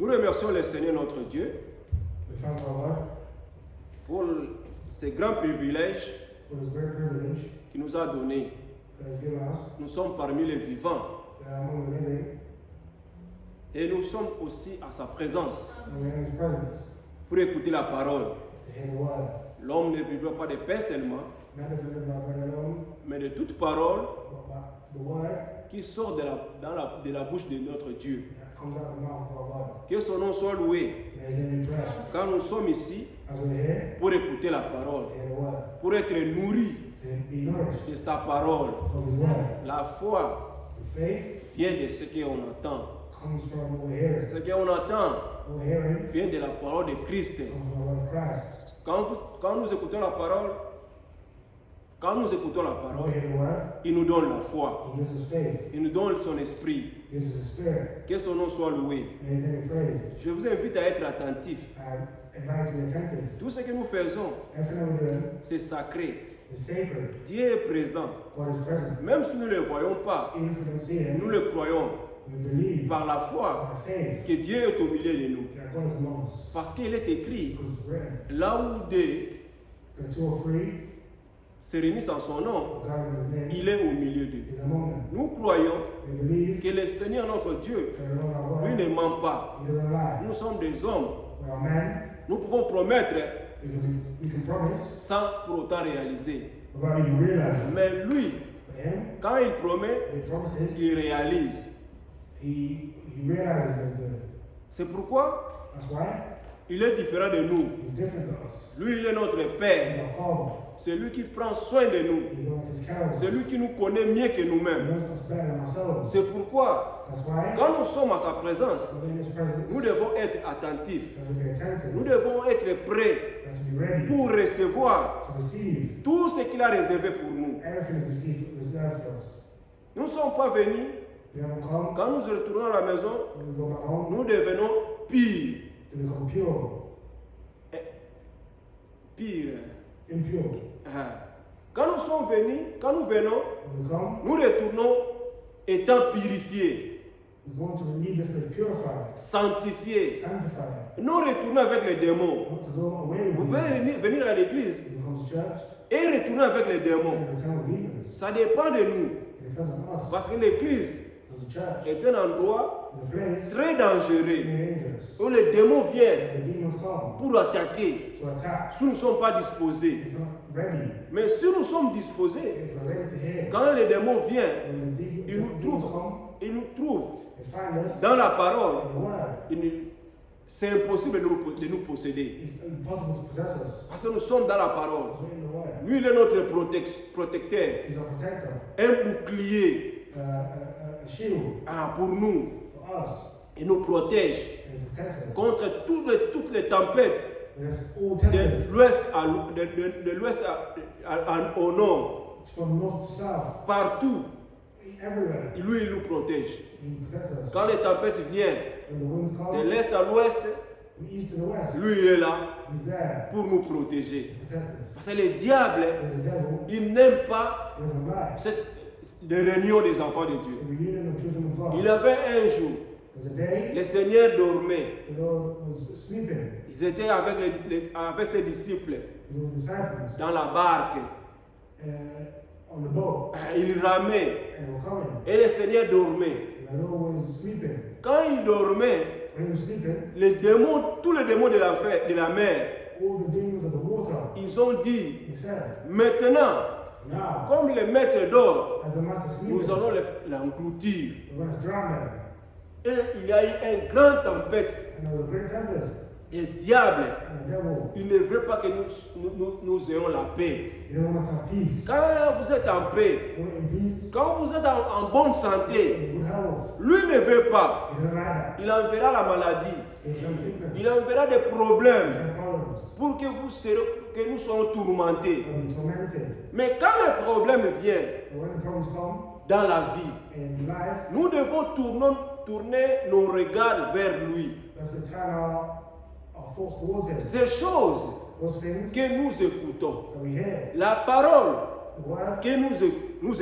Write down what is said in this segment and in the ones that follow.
Nous remercions le Seigneur notre Dieu We thank our Lord pour ce grand privilège for His great privilege qu'il nous a donné. that He has given us. Nous sommes parmi les vivants We are among the living, et nous sommes aussi à sa présence and we are in His presence pour écouter la parole. to hear the word. L'homme ne vivra pas de pain seulement, Man doesn't live by bread alone, mais de toute parole but by the word qui sort de la bouche de notre Dieu. that comes out of the mouth of our Lord. Que son nom soit loué. May His name be blessed. Quand nous sommes ici As we're here, pour écouter la parole, to hear the word, pour être nourris to be nourished de sa parole. of His word. La foi The faith vient de ce qu'on entend. comes from what we're hearing. Ce qu'on entend What we're hearing vient de la parole de Christ. comes from the word of Christ. Quand nous écoutons la parole, When we hear the word, il nous donne la foi. He gives us faith. Il nous donne son esprit. He gives us His spirit. Que son nom soit loué. May His name be praised. Je vous invite à être attentif. And invite you to be attentive. Tout ce que nous faisons, Everything we're doing c'est sacré. is sacred. Dieu est présent. God is present. Même si nous ne le voyons pas, Even if we don't see Him, nous le croyons we believe par la foi by faith que Dieu est au milieu de nous. that God is among us. Parce qu'il est écrit, Because it's written là où deux that two or three se réunissent en son nom, are gathered in His name, il est au milieu d'eux. He is among them. Nous croyons We believe que le Seigneur notre Dieu, that the Lord our lui God, ne ment pas. He doesn't lie. Nous sommes des hommes. We are men. Nous pouvons promettre We can promise sans pour autant réaliser. without even realizing. Mais lui, But Him, quand il promet, He promises, il réalise. He realizes that He's doing it. C'est pourquoi That's why il est différent de nous. He's different to us. Lui, il est notre He's Père. our Father. C'est lui qui prend soin de nous. He's the one that takes care of us. C'est lui qui nous connaît mieux que He nous-mêmes. knows us better than ourselves. C'est pourquoi, That's why quand nous sommes à sa présence, we're in His presence. nous devons être attentifs. We have to be attentive. Nous devons être prêts We have to be ready pour recevoir to receive tout ce qu'il a réservé pour nous. everything reserved for us. Nous ne sommes pas venus, We haven't come quand nous retournons à la maison, when we go back home nous devenons pires. to become pure, Pires. impure. Ah. Quand nous sommes venus, quand nous venons, When we come, nous retournons étant purifiés, we go to leave this place purified, sanctifiés. sanctified. Nous retournons avec les démons. Not to go away Vous with pouvez demons. venir à l'église We come to church et retourner avec les démons. and return with demons. Ça dépend de nous. It depends on us. Parce que l'église Because the church est un endroit is a place très dangereux very dangerous. où les démons viennent The demons come pour attaquer to attack si nous ne sommes pas disposés. if we're not ready. Mais si nous sommes disposés, If we're ready to hear, quand les démons viennent, when the ils nous demons trouvent, come, ils nous trouvent they find us dans la parole. in the word. C'est impossible de nous posséder. It's impossible to possess us. Parce que nous sommes dans la parole. It's in the word. Lui, il est notre protecteur, He's our protector, un bouclier a shield pour nous. for us, Il nous protège and he protects us. contre toutes les tempêtes There's all de tempests l'ouest au nord. from north to south, Partout, everywhere. lui, il nous protège. He protects us. Quand les tempêtes viennent When the winds de come, l'est à l'ouest, from east to the west, lui, il est là he's there pour nous protéger. to protect us. Parce que le diable, There's a devil, il n'aime pas he doesn't lie. les réunions des enfants de Dieu. The reunion of children of Il God. avait un jour, There's a day le Seigneur dormait. the Lord was sleeping Ils étaient avec ses disciples with the disciples dans la barque. on the boat, Il ramait and they were coming. et le Seigneur dormait. And the Lord was sleeping. Quand il dormait, When he was sleeping, les démons, tous les démons de la mer, all the demons of the water, ils ont dit, he said, maintenant, now, comme le maître dort, as the master sleeping, nous allons l'engloutir. we're going to drown them. Et il y a eu une grande tempête. And there was a great tempest, Le diable, and the devil, il ne veut pas que nous ayons la paix. he doesn't want us to have peace. Quand vous êtes en paix, We're in peace, quand vous êtes en bonne santé, in good health. lui ne veut pas. He doesn't like that. Il enverra la maladie. He sends sickness. Il enverra des problèmes He sends problems. pour que nous soyons tourmentés. We'll be tormented. Mais quand les problèmes viennent But when the problems come dans la vie, in life, nous devons tourner nos regards vers lui. we have to turn our thoughts towards him. Ces choses Those things que nous écoutons, that we hear, la parole the word que nous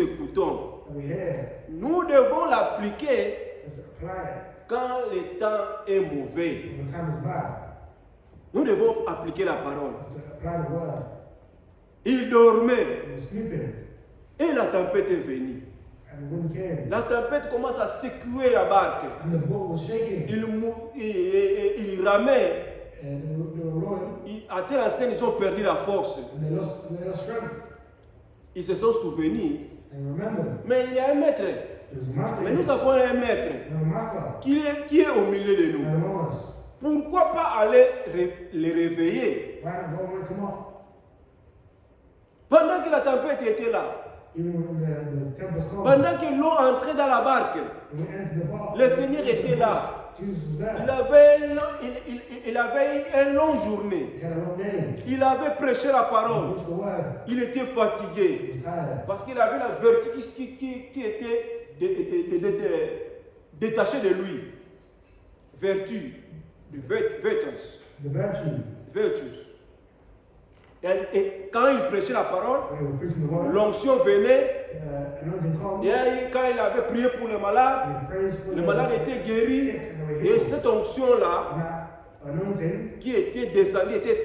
écoutons, that we hear, nous devons l'appliquer we have to apply it quand le temps est mauvais, when the time is bad, nous devons appliquer la parole. to apply the word. Il dormait He was sleeping, et la tempête est venue. and the wind came, La tempête commence à secouer la barque. and the boat was shaking, Il ramait. and they were rowing, À telle enseigne, ils ont perdu la force. and they lost strength. Ils se sont souvenus. And remember, Mais il y a un maître. there's a master Mais here, nous avons un maître and a master, qui est au milieu de nous. and among us. Pourquoi pas aller les réveiller? Why not go and wake him up? Pendant que la tempête était là, Even when the tempest comes, pendant que l'eau entrait dans la barque, when we enter the boat, le Seigneur était là. Jesus was there. Il avait une longue journée. He had a long day. Il avait prêché la He parole. preached the word. Il était He fatigué was tired. parce qu'il avait la vertu qui était détachée de lui. Vertu, virtus. The virtue. Virtus. Et quand il prêchait la parole, When he was preaching the word, l'onction venait. anointing comes. Et quand il avait prié pour les malades, He prays for les the malades étaient guéris. sick and they were Et healed. cette onction-là, And that anointing qui était descendue, était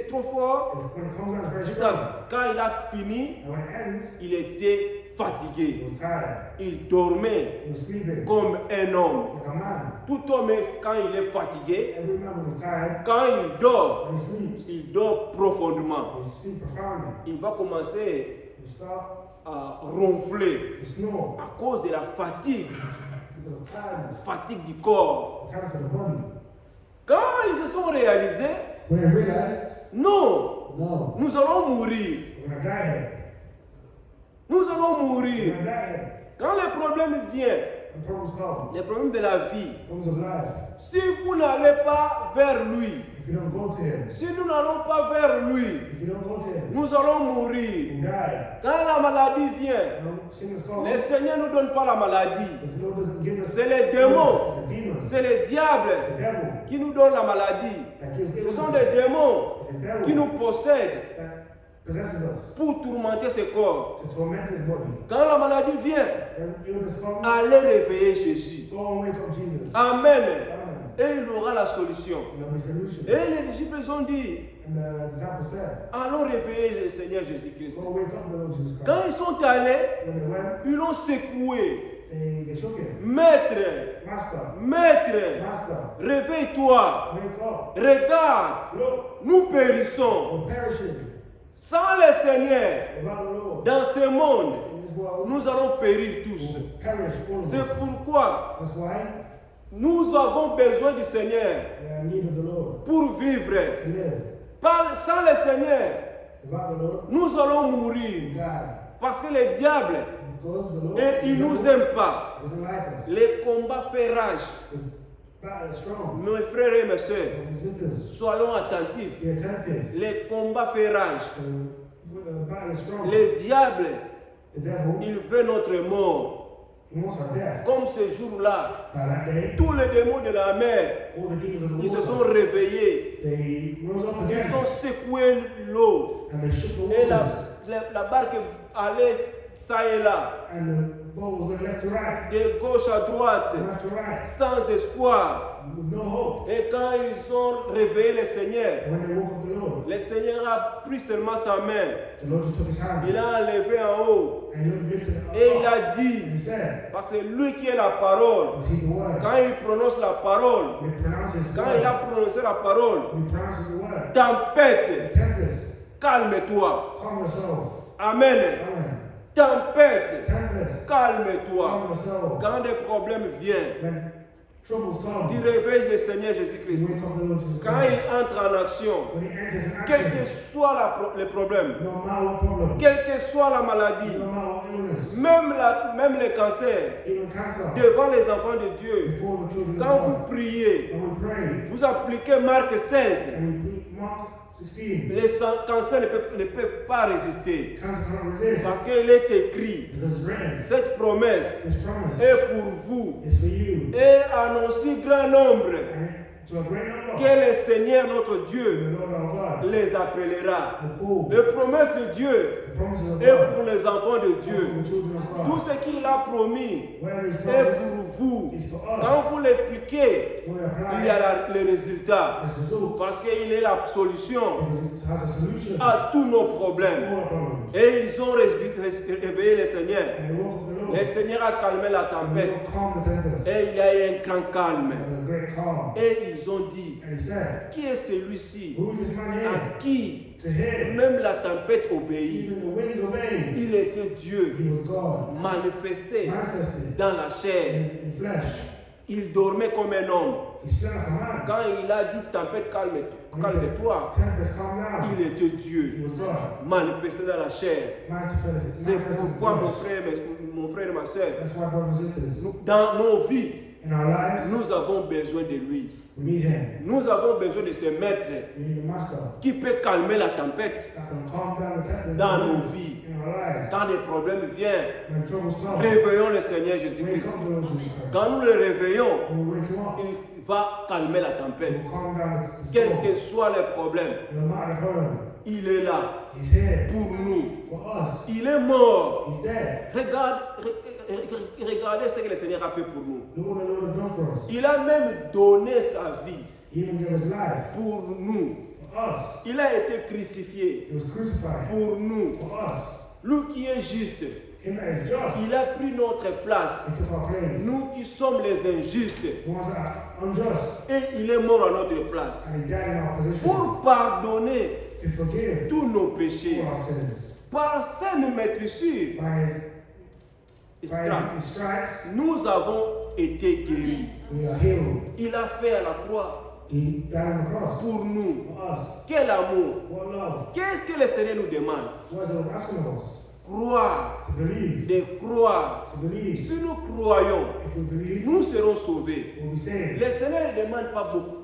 trop fort. is when it comes out very Jusqu'à strong. quand il a fini, And when it ends, il était he fatigué. was tired. Il dormait He was sleeping comme un homme. like a man. Tout homme, quand il est fatigué, Every man when he's tired, quand il dort, when he sleeps, il dort profondément. he sleeps profoundly. Il va commencer He start à ronfler to snore à cause de la fatigue, because of tiredness, fatigue du corps. tiredness of the body. Quand ils se sont réalisés, When I realized, non, no, nous allons mourir. we're gonna die here. Nous allons We're mourir. gonna die here. Quand les problèmes viennent, The problems come. les problèmes de la vie, Problems of life. si vous n'allez pas vers lui, If you don't go to him, si nous n'allons pas vers lui, if you don't go to him, nous allons mourir. you die. Quand la maladie vient, And sickness comes. le Seigneur ne nous donne pas la maladie. The Lord doesn't give us. C'est les démons, It's a demon. c'est le diable It's the devil qui nous donne la maladie. that gives Ce sont illnesses. des démons It's the devil qui nous possèdent that possesses us pour tourmenter ce corps. to torment his body. Quand la maladie vient, When illness comes, allez réveiller Jésus. go and wake up Jesus. Amen. Amen. Et il aura la solution. There'll be a solution. Et les disciples ont dit, And the disciples said, allons réveiller le Seigneur Jésus-Christ. go wake up the Lord Jesus Christ. Quand ils sont allés, When they went, ils l'ont secoué. they shook him. Maître, Master, maître, Master, réveille-toi. wake up. Regarde, Look, nous périssons. we're perishing Sans le Seigneur, without the Lord. dans ce monde, In this world, nous allons périr tous. we'll perish all of C'est us. pourquoi That's why nous avons besoin du Seigneur we are in need of the Lord pour vivre. to live. Sans le Seigneur, Without the Lord, nous allons we mourir. die. Parce que le diable, Because the Lord il ne nous aime pas. doesn't like us. Les combats fait rage. The battle is strong. Mes frères et mes sœurs, Brothers and sisters, soyons attentifs. be attentive. Les combats fait rage. The battle is strong. Le diable, The devil, il veut notre mort. he wants our death. Comme ce jour-là, By that day, tous les démons de la mer, all the demons of the ils se sont world, réveillés. they rose up Ils again ont secoué l'eau. and they shook the Et waters. la barque allait ça et là, And the boat was going left to right, de gauche à droite, left to right, sans espoir. with no hope. Et quand ils ont réveillé le Seigneur, And when they woke up the Lord, le Seigneur a pris seulement sa main. the Lord just took his hand Il a enlevé en haut. and he lifted it Et il up. a And dit, he said, parce que lui qui est la parole, because he's the word, quand il prononce la parole, when he pronounces the quand il a word, prononcé la parole, when he pronounces the word, tempête, tempest, calme-toi. calm yourself. Amen. Amen. Tempête, Tempest, calme-toi. calm yourself. Quand des problèmes viennent, When troubles come, tu réveilles le Seigneur you Jésus-Christ. wake up the Lord Jesus Quand il Christ. entre en action, When he enters in quel que action, soit le problème, no matter what problem, quelle que soit la maladie, no matter what illness, même le cancer, even cancer, devant les enfants de Dieu, before the children of quand God, vous priez, and we pray, vous appliquez Marc 16, and we read Mark 16, le cancer ne peut pas résister. cancer cannot resist, Parce qu'il est écrit, because it's written, cette promesse this promise est pour vous is for you, et en aussi grand nombre and to a great number. que le Seigneur notre The Dieu Lord our God, les appellera. the call, Les promesses de Dieu the promises of est God, pour les enfants de for Dieu. the children of Tout God. ce qu'il a promis Where His est promise pour vous. is for Quand us. vous l'appliquez, When we il y a apply les résultats. as results, Parce qu'il est la solution because it has a solution to à tous nos all problèmes. our problems. Et ils ont réveillé le Seigneur. And they walk with the Lord. Le Seigneur a calmé la And the tempête. Lord calmed the tempest. Et il y a eu un grand calme. And a great calm. Et ils ont dit, And He said, qui est celui-ci who is this man here? à qui To him, même la tempête obéit? even the winds obeyed. Il était Dieu He was God, manifesté manifested dans la chair. in flesh. Il dormait comme un homme. He slept like a man. Quand il a dit tempête, calme-toi, Tempest, calm down. il était He Dieu was God. manifesté dans la chair. Manifested. C'est Manifested in pourquoi flesh. mon frère et ma soeur, That's why, brothers and sisters, dans nos vies, in our lives, nous avons besoin de lui. we need Him. Nous avons besoin de ce maître We need a master qui peut calmer la tempête that can calm down the tempest dans nos vies. in our lives. Quand des problèmes viennent, When troubles come, réveillons le Seigneur wake Jésus-Christ. up the Lord Jesus Christ. Quand nous le réveillons, When we wake Him up, il va calmer la He tempête. will calm down the Quels storm. que soient les problèmes, No matter the problem, il est là He's here pour nous. for us. Il est mort. He's dead. Regardez ce que le Seigneur a fait pour nous. Look what the Lord has done for us. Il a même donné sa vie He even gave His life pour nous. for us. Il a été crucifié He was crucified pour nous. for us. Lui qui est juste, Him that is just. il a pris notre place. He took our place. Nous qui sommes les injustes. The ones that are unjust. Et il est mort à notre place. And He died in our position Pour pardonner to forgive tous nos péchés. all our sins. Par cette maîtrise, By His stripes, nous avons été guéris. we are healed. Il a fait à la croix He died on the cross pour nous. for us. Quel amour! What love? Qu'est-ce que le Seigneur nous demande? What is the Lord asking of us? Croire, To believe. de croire. To believe. Si nous croyons, If we believe, nous serons sauvés. we'll be saved. Le Seigneur ne demande pas beaucoup,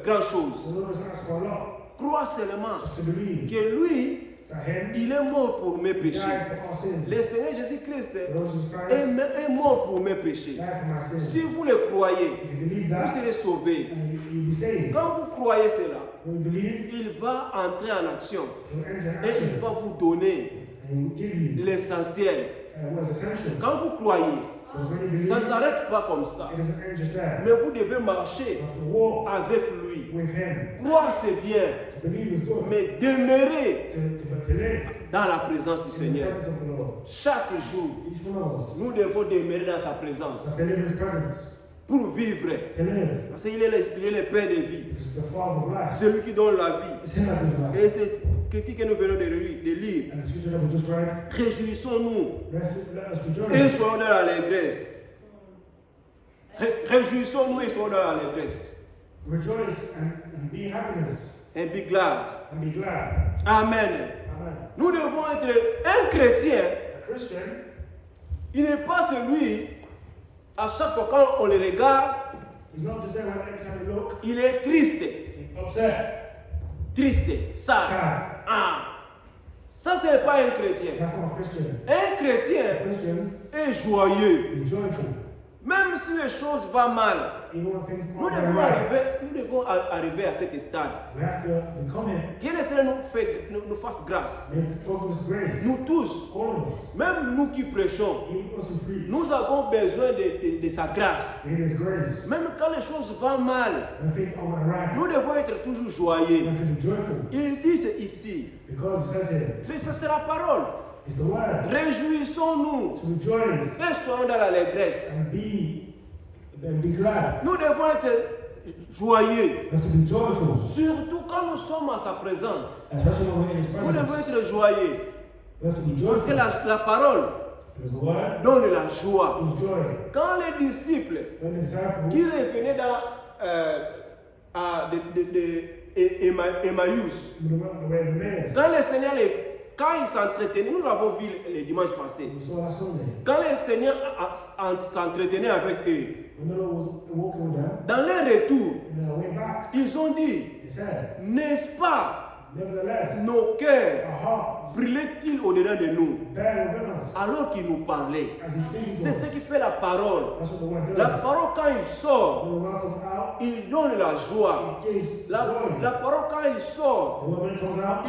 grand chose. The Lord doesn't ask for a lot. Crois seulement Just to believe que lui, that Him il est mort pour mes died péchés. for our sins. Le Seigneur Jésus-Christ The Lord Jesus Christ est mort pour mes péchés. died for my sins. Si vous le croyez, If you believe vous that, serez sauvés. and you'll be saved. Quand vous croyez cela, When you believe, il va entrer en action He'll enter in et il action. va vous donner And He will give you l'essentiel. what is essential. Quand vous croyez, Because when you ça ne believe, s'arrête pas comme ça. it doesn't end just there. Mais vous devez marcher You have to walk avec lui. with Him. Croire c'est bien, To believe is good. mais demeurer To live dans la présence du in the Seigneur. presence of the Lord. Chaque jour, Each one of us nous devons demeurer dans sa présence have to live in His presence. pour vivre. To live. Parce qu'il est le Père de vie. Because it's the Father of life. Celui qui donne la vie. It's Him that gives life. Et c'est critique que nous venons de lire. And the scripture that we just read, Réjouissons-nous let us et rejoice. soyons dans l'allégresse. Réjouissons-nous et soyons dans l'allégresse. Rejoice and be in happiness And be glad. and be glad. Amen. Amen. Nous devons être un chrétien. A Christian, Il n'est pas celui, à chaque fois quand on le regarde, he's not just there when every time you look, il est triste. he's upset, Triste. Ça. sad. Ah. Ça, ce n'est pas un chrétien. That's not a Christian. Un A chrétien Christian est joyeux. is joyful. Même si les choses vont mal, Even when things nous aren't devons going right, arriver à cet stade. we have to become Him. Que le Seigneur nous fasse grâce. May God give us grace. Nous tous, All of us, même nous qui prêchons, even us who preach, nous avons besoin de sa grâce. we need His grace. Même quand les choses vont mal, When things aren't going right, nous devons être toujours we joyeux. have to be joyful. Il dit c'est ici. Because it says here, Ça c'est la parole. it's the word. Réjouissons-nous To rejoice et soyons dans l'allégresse. and be glad. Nous devons être joyeux. We have to be joyful. Surtout quand nous sommes en sa présence. Especially when we're in His Nous devons presence. être joyeux. We have to be Parce que joyful. la parole Because the word donne la joie. gives joy. Quand les disciples When the disciples qui revenaient Emmaüs, the way of Emmaus, quand le Seigneur, quand ils s'entretenaient, nous l'avons vu le dimanche passé, we saw last Sunday, quand le Seigneur s'entretenait avec eux, when the Lord was walking with them, dans leur retour, and on their way back, ils ont dit, He said, n'est-ce pas Nevertheless, nos cœurs our hearts brillaient-ils au-dedans de nous bear within us alors qu'il nous parlait? as He's speaking to C'est ce us. qui fait la parole. That's what the word La does. parole, quand il sort, When the word comes out, il donne la joie. it gives La joy. parole, quand il sort, The word, when it comes out,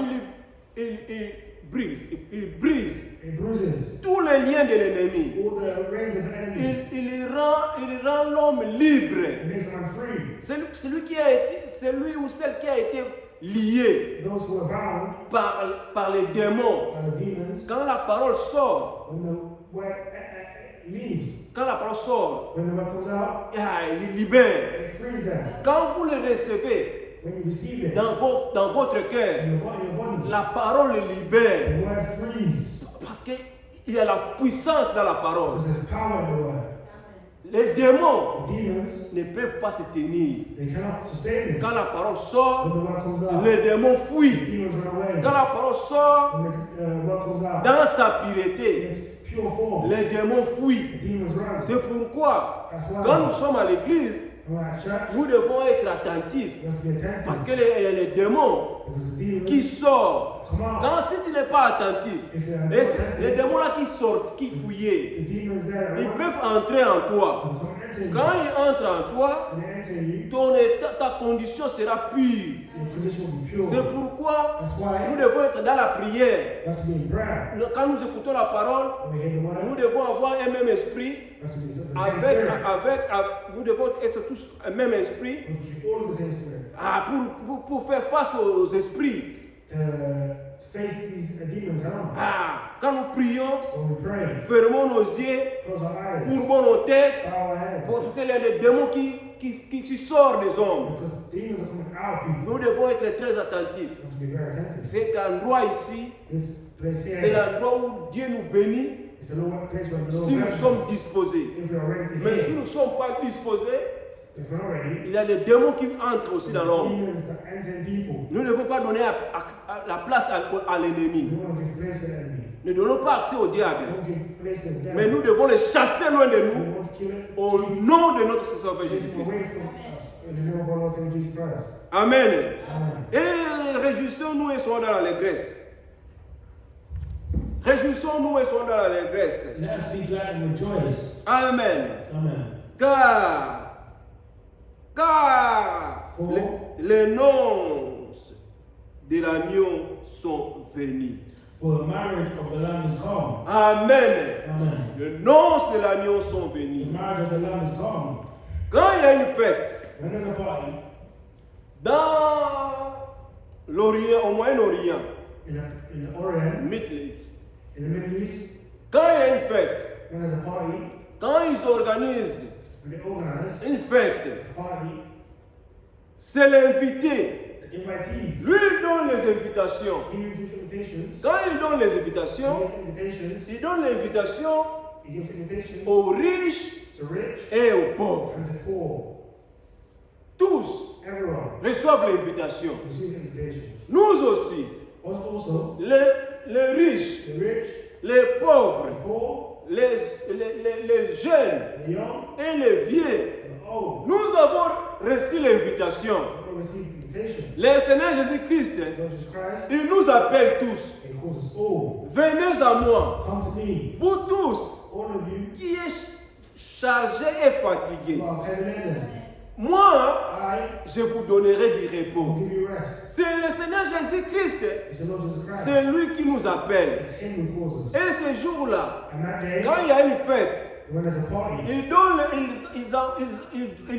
il brise it bruises tous les liens de l'ennemi. all the reins of the enemy. Il rend l'homme libre. It makes them free. Celui ou celle qui a été lié Those who are bound par les démons. by the demons, Quand la parole sort, when the word leaves, quand la parole sort, when the word comes out, il libère. it frees them. Quand vous le recevez When you receive it dans votre cœur, in your bodies, la parole le libère. the word frees. Parce qu'il y a la puissance dans la parole. Because there's power in the word. Les démons The demons, ne peuvent pas se tenir. they cannot sustain this. Quand la parole sort, When the word comes out, les démons the fuient. demons run away. Quand la parole sort, When the word comes out, dans sa in pureté, its pure form, les démons fuient. the demons run. C'est pourquoi, That's quand why nous sommes à l'église, when we're at church, nous devons être attentifs. we have to be Parce attentive. que les démons Because the demons qui sortent, come out. quand si tu n'es pas attentif, If you're not les attentive, démons là qui sortent, qui fouillent, the demons there ils will peuvent entrer en toi. come enter you. Quand ils entrent en toi, When they enter you, ton état, ta condition sera pure. your condition will be pure. C'est pourquoi That's nous why devons être dans la prière. we have to be in prayer. Quand nous écoutons la parole, When we hear the word, nous devons avoir un même esprit. we have to be the same spirit. Nous devons être tous un même esprit We have to be all of the same spirit. pour faire face aux esprits. To face these demons around. Quand nous prions, When we pray, fermons nos yeux, close our eyes, courbons nos têtes, bow our heads. parce qu'il y a des démons qui sortent des hommes. Because demons are coming out of people. Nous devons être très attentifs. We have to be very attentive. Cet endroit ici, This place c'est here l'endroit où Dieu nous bénit is a low place where the Lord si nous blesses sommes us. disposés. If we are ready to Mais si hear, nous ne sommes pas disposés, if we're not ready, il y a des démons qui entrent aussi dans l'homme. demons that enter people. Nous ne devons pas donner la place à l'ennemi. We want to give place to the enemy. Ne donnons pas accès au We diable. want to give place to the devil. Mais nous devons les chasser loin de nous We want to kill it, au nom de notre Sauveur chase him Jésus-Christ. away from us. In the name of our Lord Savior Jesus Christ. Amen. Amen. Et réjouissons-nous et soyons dans l'allégresse. Réjouissons-nous et soyons dans l'allégresse. Let us be glad and rejoice. Amen. Amen. Car For les nonces de l'agneau sont venus. For the marriage of the Lamb is come. Amen. Amen. Les nonces de l'agneau sont The venus. marriage of the Lamb is come. Quand il y a une fête When there's a party dans l'Orient, au Moyen-Orient, in the Orient, Middle East, in the Middle East, quand il y a une fête, when there's a party, quand ils organisent when they organize une fête, a party, c'est l'invité. the invitees, Lui il donne les invitations. he gives invitations. Quand il donne les He invitations, gives invitations. il donne l'invitation He gives invitations aux riches to rich et aux pauvres. and to poor. Tous Everyone reçoivent l'invitation. receives invitation. Nous aussi, Also, les riches, the rich, les pauvres, the poor, les jeunes the young, et les vieux, the old, nous avons reçu l'invitation. all receive invitation. Le Seigneur Jésus-Christ, Lord Jesus Christ, il nous appelle tous. he calls us all. Venez à moi, Come to me, vous tous all of you qui êtes chargés et fatigués. who are heavy laden. Moi, I je vous donnerai du will repos. give you rest. C'est le Seigneur Jésus-Christ, It's the Lord Jesus Christ. c'est lui qui nous appelle. It's him who calls us. Et ce jour-là, And that day, quand il y a une fête, when there's a party, il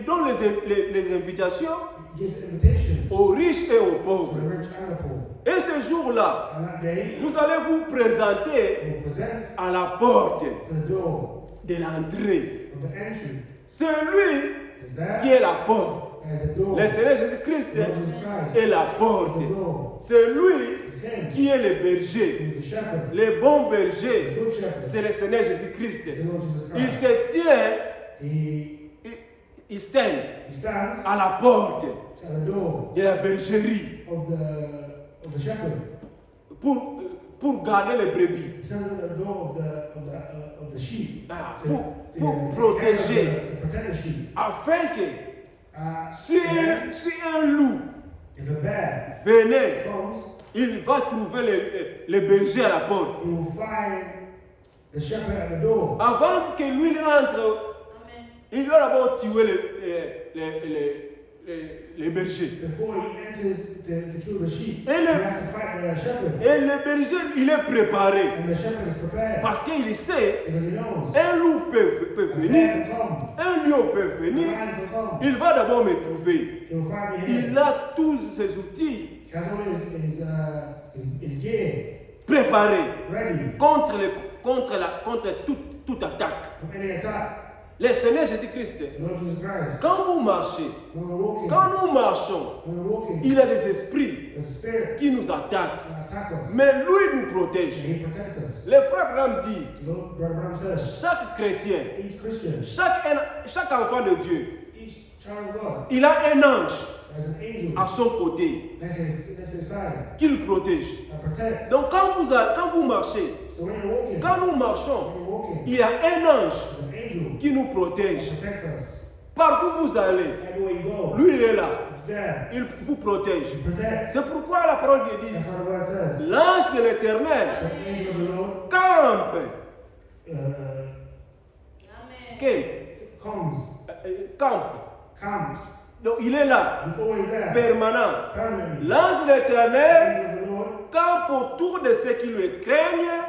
donne les invitations he gives invitations aux riches et aux to pauvres. the rich and the poor. Et ce jour-là, And that day, vous allez vous présenter he will present à la porte to the door de l'entrée. of the entry. C'est lui Is there? qui est la porte. There's a door. Le Seigneur Jésus-Christ Lord Jesus Christ est la is porte. the door. C'est lui It's him. qui est le berger. He's the shepherd. Le bon The berger, good shepherd. c'est le Seigneur It's Jésus-Christ. the Lord Jesus Il Christ. se tient, He il stand stands à la porte at the door de la bergerie of the shepherd. pour garder les brebis, He stands at the door of the sheep to pour take care of protéger, to protect the sheep. afin que Uh, si un loup If a bear venez, comes, il va trouver les bergers à la porte. he will find the shepherd at the door. Avant que lui entre, il doit d'abord tuer les bergers. Before he enters to kill the sheep, Et he le- has to fight the shepherd. Et le berger, il est préparé. And the shepherd is prepared Parce qu'il sait, because he knows un loup peut a venir, bear can come, un lion peut a venir, lion can come. il va d'abord me trouver. He will find me here. Il a tous ses outils He has all his gear préparés ready contre toute attaque. from any attack. Le Seigneur Jésus-Christ, The Lord Jesus Christ. quand vous marchez, When we're walking, quand nous marchons, when we're walking, il y a des esprits the spirit qui nous attaquent. attack us. Mais lui nous And protège. he protects us. Le frère Abraham dit, Lord, Brother Branham says, chaque chrétien, each Christian, chaque enfant de Dieu, each child of God il a un ange has an angel à son côté next to his side qui le protège. that protects. Donc quand vous marchez, So when you're walking, quand nous marchons, when you're walking, il y a un ange there's an angel qui nous that protège. protects us. Partout où vous allez, Everywhere you go, lui il est là, it's there. il vous protège. He protects. C'est pourquoi la parole de Dieu That's dit, what the word says. l'ange de l'Éternel The angel of the Lord campe, campe. comes. Donc il est là, He's always there. permanent. Permanently. L'ange de The l'Éternel angel of the Lord campe autour de ceux qui le craignent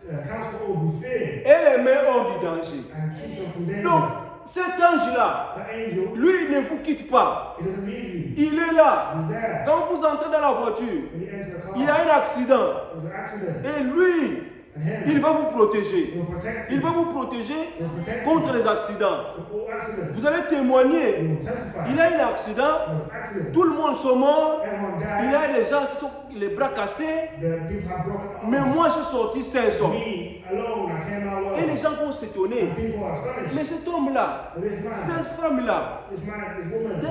counts for all who fear et les met hors du danger. and keeps them from danger. Donc cet ange-là, The angel, lui il ne vous quitte pas. he doesn't leave you. Il est là. He's there. Quand vous entrez dans la voiture, When you enter the car, il y a un accident. there's an accident. Et lui, And him, il va vous protéger. he will protect Il you. va vous protéger He will protect contre you les accidents. from all accidents. Vous allez He témoigner. will testify. Il y a un accident, There's an accident. tout le monde sont morts. Everyone Il y died. a des gens qui sont les bras cassés. The people have broken arms. Mais moi, je suis sorti sain et sauf. Me alone, I came out well. Et les gens vont s'étonner. And people are astonished. Mais cet homme-là, But this man, cette femme-là, this woman,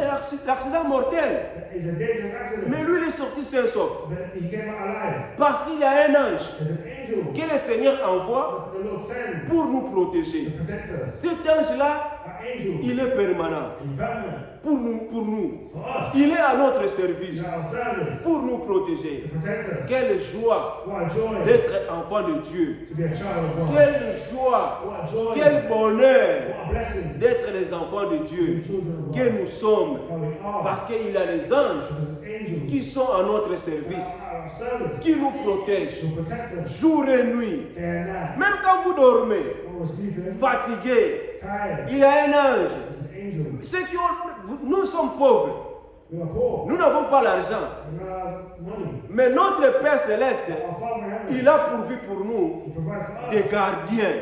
l'accident mortel. is a dangerous accident. Mais lui, il est sorti sain et sauf. But he came out alive. Parce qu'il y a un ange There's an angel que le Seigneur envoie that the Lord sends pour nous protéger. to protect us. Cet ange-là, That angel il est permanent. is permanent Pour nous. for us. Il est à notre He's service at our service pour nous to protéger. protect us. Quelle joie What a joy d'être enfant de Dieu. to be a child of God. Quelle joie, What a joy. quel bonheur What a blessing d'être les enfants de to Dieu be children of que God. nous sommes. That we are. Parce qu'il y a les anges There's angels qui sont à notre that service, are at our service qui nous protègent to protect us jour et nuit. day and night. Même quand vous dormez, When we're sleeping, fatigué, tired, il y a un ange. there's an angel. Ceux qui ont, nous sommes pauvres, We are poor. nous n'avons pas l'argent. We don't have money. Mais notre Père Céleste, Our Father in heaven, il a pourvu pour nous He provides for des us gardiens,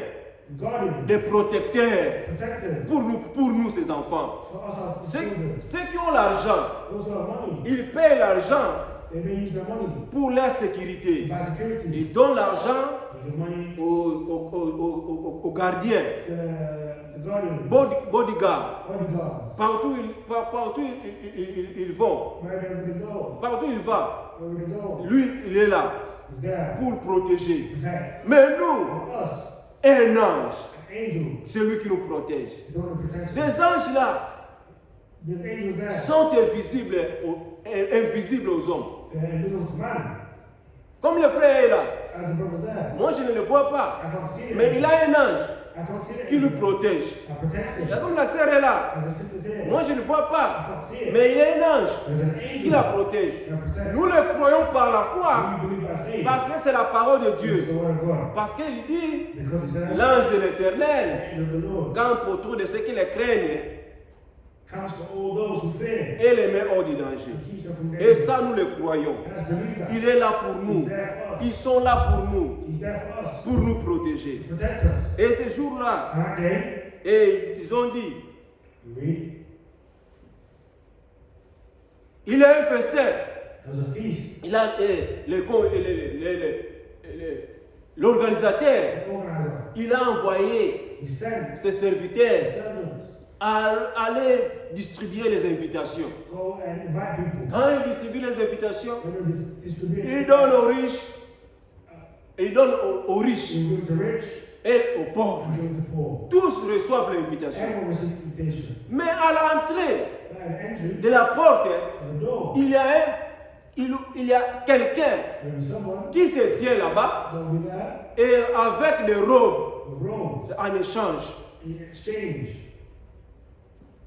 guardians, des protecteurs protectors pour nous, ces enfants. for us, our Ceux, children. ceux qui ont l'argent, Those who have money, ils paient l'argent they may use their money pour leur to sécurité. buy security. Ils donnent l'argent They give money aux gardiens, to guardians, bodyguards. bodyguards. Partout ils vont. Wherever they go, Partout il va. wherever they go, Lui, il est là He's there. pour protéger. Protect. Mais nous, For us, un ange, an angel, c'est lui qui nous protège. is the one who protects us. Ces anges-là There's angels there. sont invisibles aux hommes. They're invisible to man. Comme le frère est là, As the brother's there, moi je ne le vois pas. I can't see it. Mais il a un ange I can't see it. qui le protège. I protect Il y a him. comme la sœur est là. As the sister's here, Moi je ne le vois I pas. can't see it. Mais il y a un ange There's an qui angel la protège. that protects. Nous le croyons par la foi. We believe by faith. Parce que c'est la parole de It's Dieu. the word of God. Parce qu'il dit, Because it says, l'ange de the l'Éternel angel of the Lord campe autour de ceux qui les craignent counts for all those who fear et les met hors du danger. and keeps them from Et danger. ça, nous le croyons. Let us believe that. Il est là pour He's nous. there for us. Ils sont là pour nous, He's there for us. pour nous protéger. To protect us. Et ce jour-là, On that day, et ils ont dit, we read, il y a un festin. there was a feast. Il a l'organisateur, The organizer, il a envoyé he sent ses his serviteurs servants à aller distribuer les invitations. go and invite people. Quand il distribue les invitations, When they distribute il donne aux riches, il donne aux riches you give to rich, et aux pauvres. you give to poor. Tous reçoivent l'invitation. Everyone receives invitation. Mais à l'entrée, But at the entrance, de la porte, to the door, il y a quelqu'un there will be someone qui se tient là-bas that will be there et avec des robes with robes en échange. in exchange.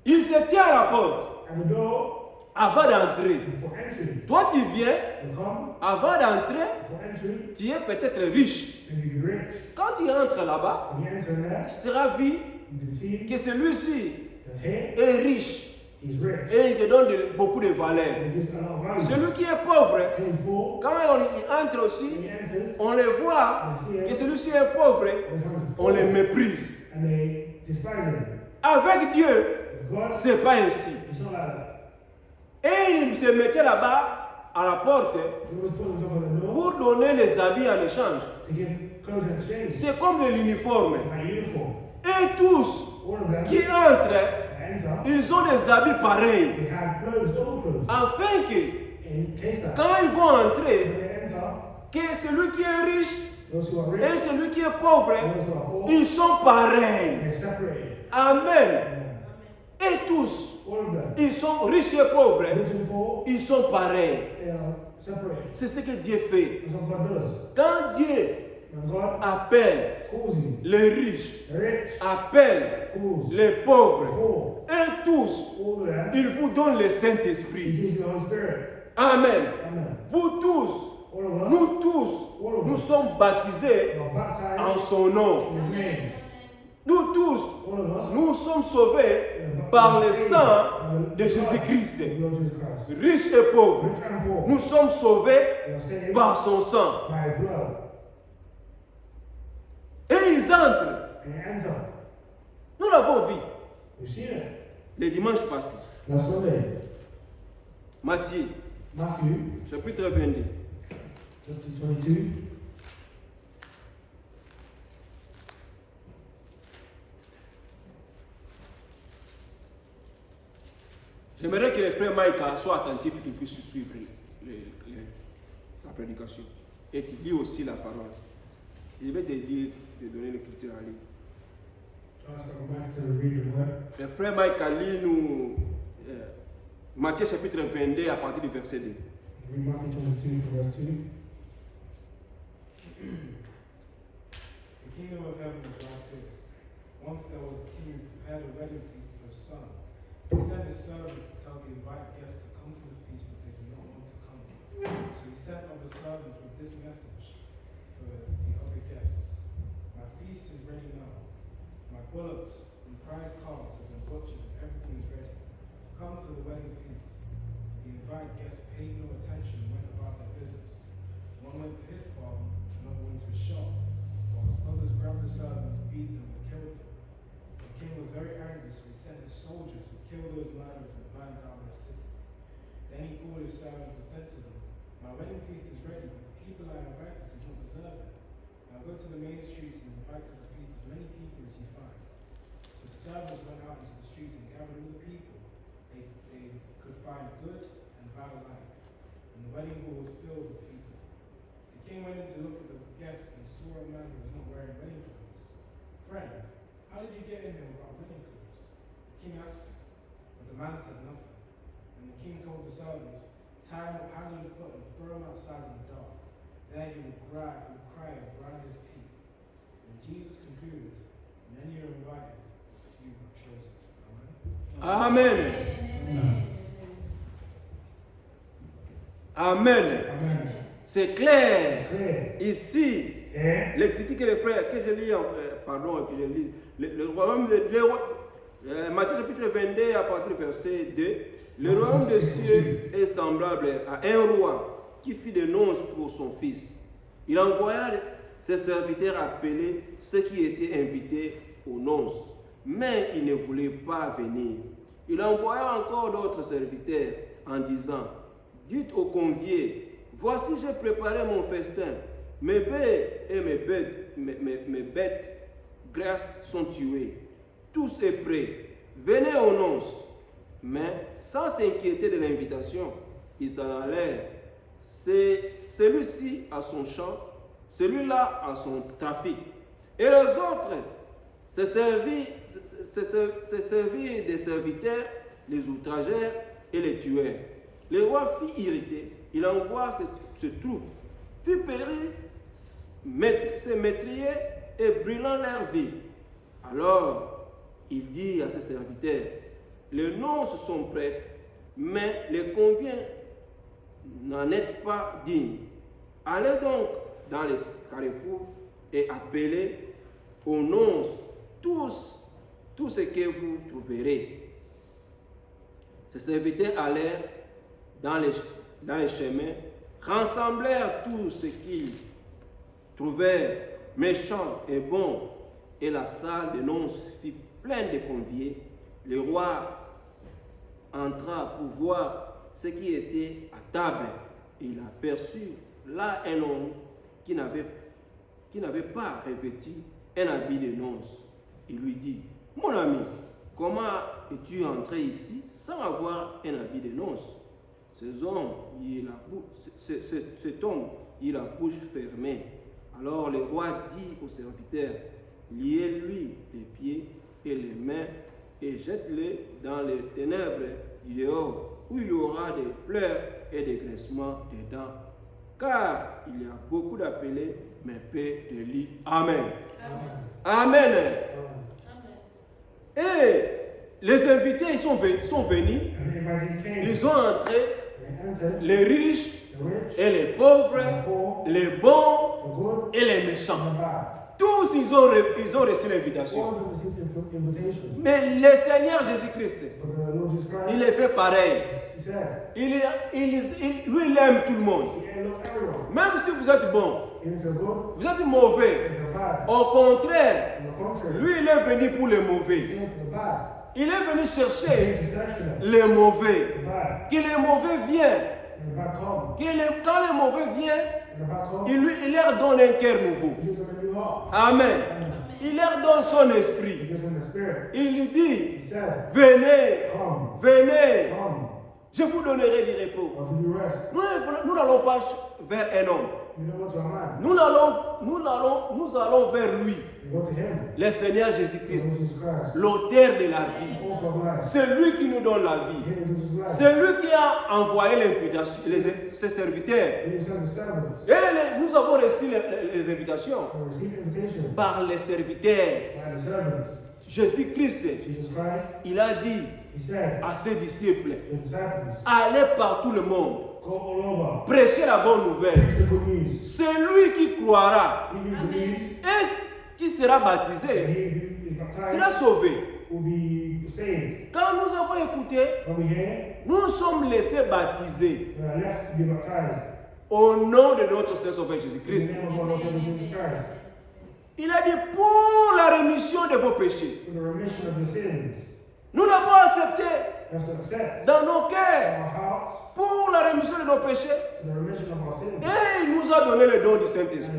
Il se tient à la porte At the door, avant d'entrer. before entering, Toi, tu viens, you come, avant d'entrer, before entering, tu es peut-être riche. and you be rich. Quand tu entres là-bas, When you enter there, tu seras vu you can see que celui-ci the head est riche is rich. et il te donne beaucoup de valeur. And it gives a lot of value. Celui qui est pauvre, He is poor, quand il entre when aussi, he enters, on le voit que celui-ci est pauvre, on le méprise. and they despise him. Avec Dieu, With God, c'est pas ainsi. it's not like that. Et il se mettait là-bas à la porte He always put himself on the door pour donner les habits en échange. to give clothes in exchange, C'est comme de l'uniforme. like uniform. Et tous All of them qui entrent, enter, ils ont des habits pareils. they have clothes, all clothes. Afin que, In case that quand ils vont entrer, when they enter, que celui qui est riche those who are rich, et celui qui est pauvre, those who are poor, ils sont pareils. they're separated. Amen. Yeah. Et tous, All of them, ils sont riches et pauvres, rich and poor, ils sont pareils. they are separated. C'est ce que Dieu fait. That's what God does. Quand Dieu When God appelle calls you, les riches, the rich appelle calls les pauvres, poor, et tous, all of them, il vous donne le He Saint-Esprit. gives you the Holy Spirit. Amen. Amen. Vous tous, All of us, nous tous, all of nous us, sommes baptisés are baptized en son nom. in His name. Nous tous, All of us, nous sommes sauvés par le sang de Jésus-Christ. Riches et pauvres, Rich and poor, nous sommes sauvés we are saved par son sang. by His blood. Et ils entrent. And you enter. Nous l'avons vu We've seen it. le dimanche passé. Last Sunday, Matthieu, Matthew chapitre 22. chapter 22. J'aimerais que les frères Maïka soient attentifs et qu'ils puissent suivre la prédication. Et qu'ils lisent aussi la parole. Je vais te dire de donner l'écriture en ligne. Go back to read the word. Le frère Maïka lit nous Matthieu chapitre 22 à partir du verset 2. Read Matthew 22 from verse 2. The kingdom of heaven is like this. Once there was a king who had a wedding feast for his son. He sent his servants to tell the invited guests to come to the feast, but they did not want to come. So he sent other servants with this message for the other guests. My feast is ready now. My bullocks and prize calves have been butchered and everything is ready. Come to the wedding feast. The invited guests paid no attention and went about their business. One went to his farm, another went to his shop, whilst others grabbed the servants, beat them, and killed them. The king was very angry, so he sent his soldiers to kill those murderers and burn down the city. Then he called his servants and said to them, My wedding feast is ready, but the people I invited do not deserve it. Now go to the main streets and invite to the feast as many people as you find. So the servants went out into the streets and gathered all the people they could find, good and bad alike. And the wedding hall was filled with people. The king went in to look at the guests and saw a man who was not wearing wedding clothes. Friend, how did you get in here without wedding clothes? The king asked him, but the man said nothing. And the king told the servants, tie him up hand and foot and throw him outside in the dark. There he will cry and grind his teeth. And Jesus concluded, many are invited, few are chosen. Amen. Amen. Amen. Amen. C'est clair. It's clear. Ici, Yeah. les critiques et les frères, que je lis, pardon, que je lis, le royaume Matthieu chapitre 22 à partir du verset 2, le royaume des cieux est semblable à un roi qui fit des nonces pour son fils. Il envoya ses serviteurs appeler ceux qui étaient invités aux nonces, mais ils ne voulaient pas venir. Il envoya encore d'autres serviteurs en disant, dites aux conviés, voici j'ai préparé mon festin, mes bœufs et mes bêtes grasses sont tués. Tous est prêt. Venez aux nonces. Mais sans s'inquiéter de l'invitation, ils s'en allèrent. C'est celui-ci à son champ, celui-là à son trafic. Et les autres se servirent des serviteurs, les outragèrent et les tuèrent. Le roi fut irrité, il envoie ses troupes, fit périr ses métriers et brûlant leur vie. Alors, il dit à ses serviteurs, les nonces sont prêtes, mais les conviens n'en êtes pas dignes. Allez donc dans les carrefours et appelez aux nonces tous ce que vous trouverez. Ses serviteurs allèrent dans les chemins, rassemblèrent tout ce qu'ils trouvèrent méchant et bon, et la salle des nonces fut pleine de conviés. Le roi entra pour voir ce qui était à table, et il aperçut là un homme qui n'avait pas revêtu un habit de noces. Il lui dit, mon ami, comment es-tu entré ici sans avoir un habit de noces? Cet homme, il a la bouche fermée. Alors le roi dit au serviteur, liez-lui les pieds et les mains et jette-le dans les ténèbres du dehors, où il y aura des pleurs et des graissements des dents. Car il y a beaucoup d'appelés, mais peu de lits. Amen. Amen. Amen. Et les invités ils sont venus, ils ont entré, les riches et les pauvres, les bons et les méchants. Tous ils ont reçu l'invitation. Mais le Seigneur Jésus-Christ, il est fait pareil. Lui, il aime tout le monde. Même si vous êtes bon, vous êtes mauvais. Au contraire, lui, il est venu pour les mauvais. Il est venu chercher les mauvais. Que les mauvais viennent. Quand les mauvais viennent, il leur donne un cœur nouveau. Amen. Il leur donne son esprit. Il lui dit, venez, venez, je vous donnerai du repos. Nous n'allons pas vers un homme. Nous allons vers lui. Le Seigneur Jésus-Christ, l'auteur de la vie. C'est lui qui nous donne la vie. C'est lui qui a envoyé l'invitation, ses serviteurs. Et nous avons reçu les invitations par les serviteurs. Jésus-Christ, il a dit à ses disciples, allez par tout le monde, prêchez la bonne nouvelle. Celui qui croira et qui sera baptisé sera sauvé. Quand nous avons écouté, nous sommes laissés baptiser au nom de notre Seigneur Sauveur Jésus-Christ. Il a dit pour la rémission de vos péchés. Nous l'avons accepté dans nos cœurs pour la rémission de nos péchés. Et il nous a donné le don du Saint-Esprit.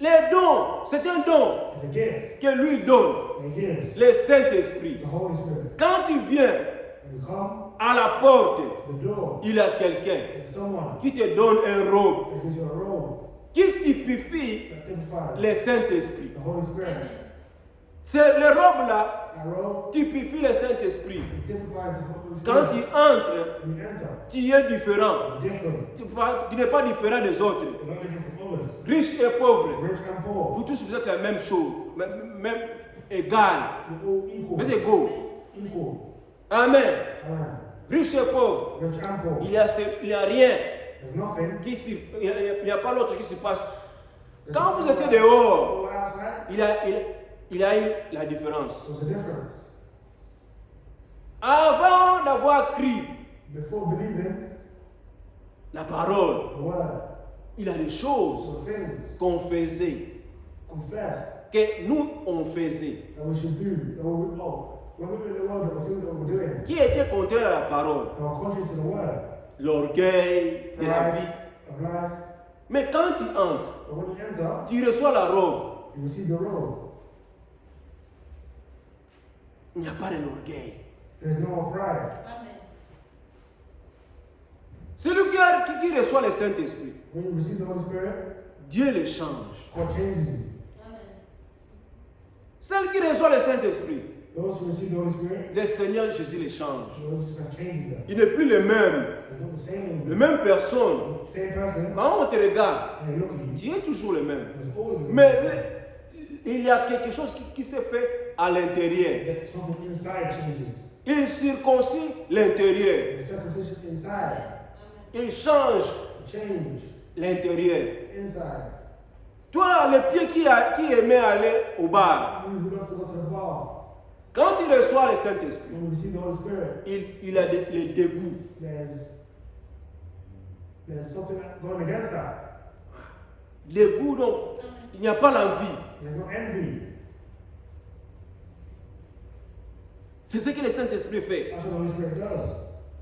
Les dons, c'est un don que lui donne, le Saint-Esprit. Quand il vient à la porte, il y a quelqu'un qui te donne un robe qui typifie le Saint-Esprit. C'est le robe là typifie le Saint-Esprit. Quand tu entres, tu es différent. Tu n'es pas différent des autres. Riche et pauvre, vous tous vous êtes la même chose, même égal. Vous êtes égaux. Amen. Riche et pauvre, il n'y a rien. Il n'y a pas l'autre qui se passe. Quand vous étiez dehors, il y a eu la différence. Avant d'avoir crié la parole, il y a des choses qu'on faisait, que nous on faisait, qui étaient contraires à la parole. L'orgueil de la vie. Mais quand tu entres, tu reçois la robe. Il n'y a pas de l'orgueil. Celui qui reçoit le Saint-Esprit, Dieu le change. Celle qui reçoit le Saint-Esprit, Those who receive the Holy Spirit, le Seigneur Jésus les change. the Holy Spirit changes them. Il n'est plus le même. They're not the same La anymore. même personne. Same person, Quand on te regarde, and they look at you. tu es toujours le même. There's always a Mais il y a quelque chose qui se fait à l'intérieur. that something inside changes. Il circoncit l'intérieur. The circumcision inside, Il change change l'intérieur. inside. Toi, le pied qui aimait aller au bar, You who love to go to the bar, quand il reçoit le Saint-Esprit, when you receive the Holy Spirit, il a le dégoût. there's something going against that. Dégoût, donc, il n'y a pas l'envie. There's no envy. C'est ce que le Saint-Esprit fait. That's what the Holy Spirit does.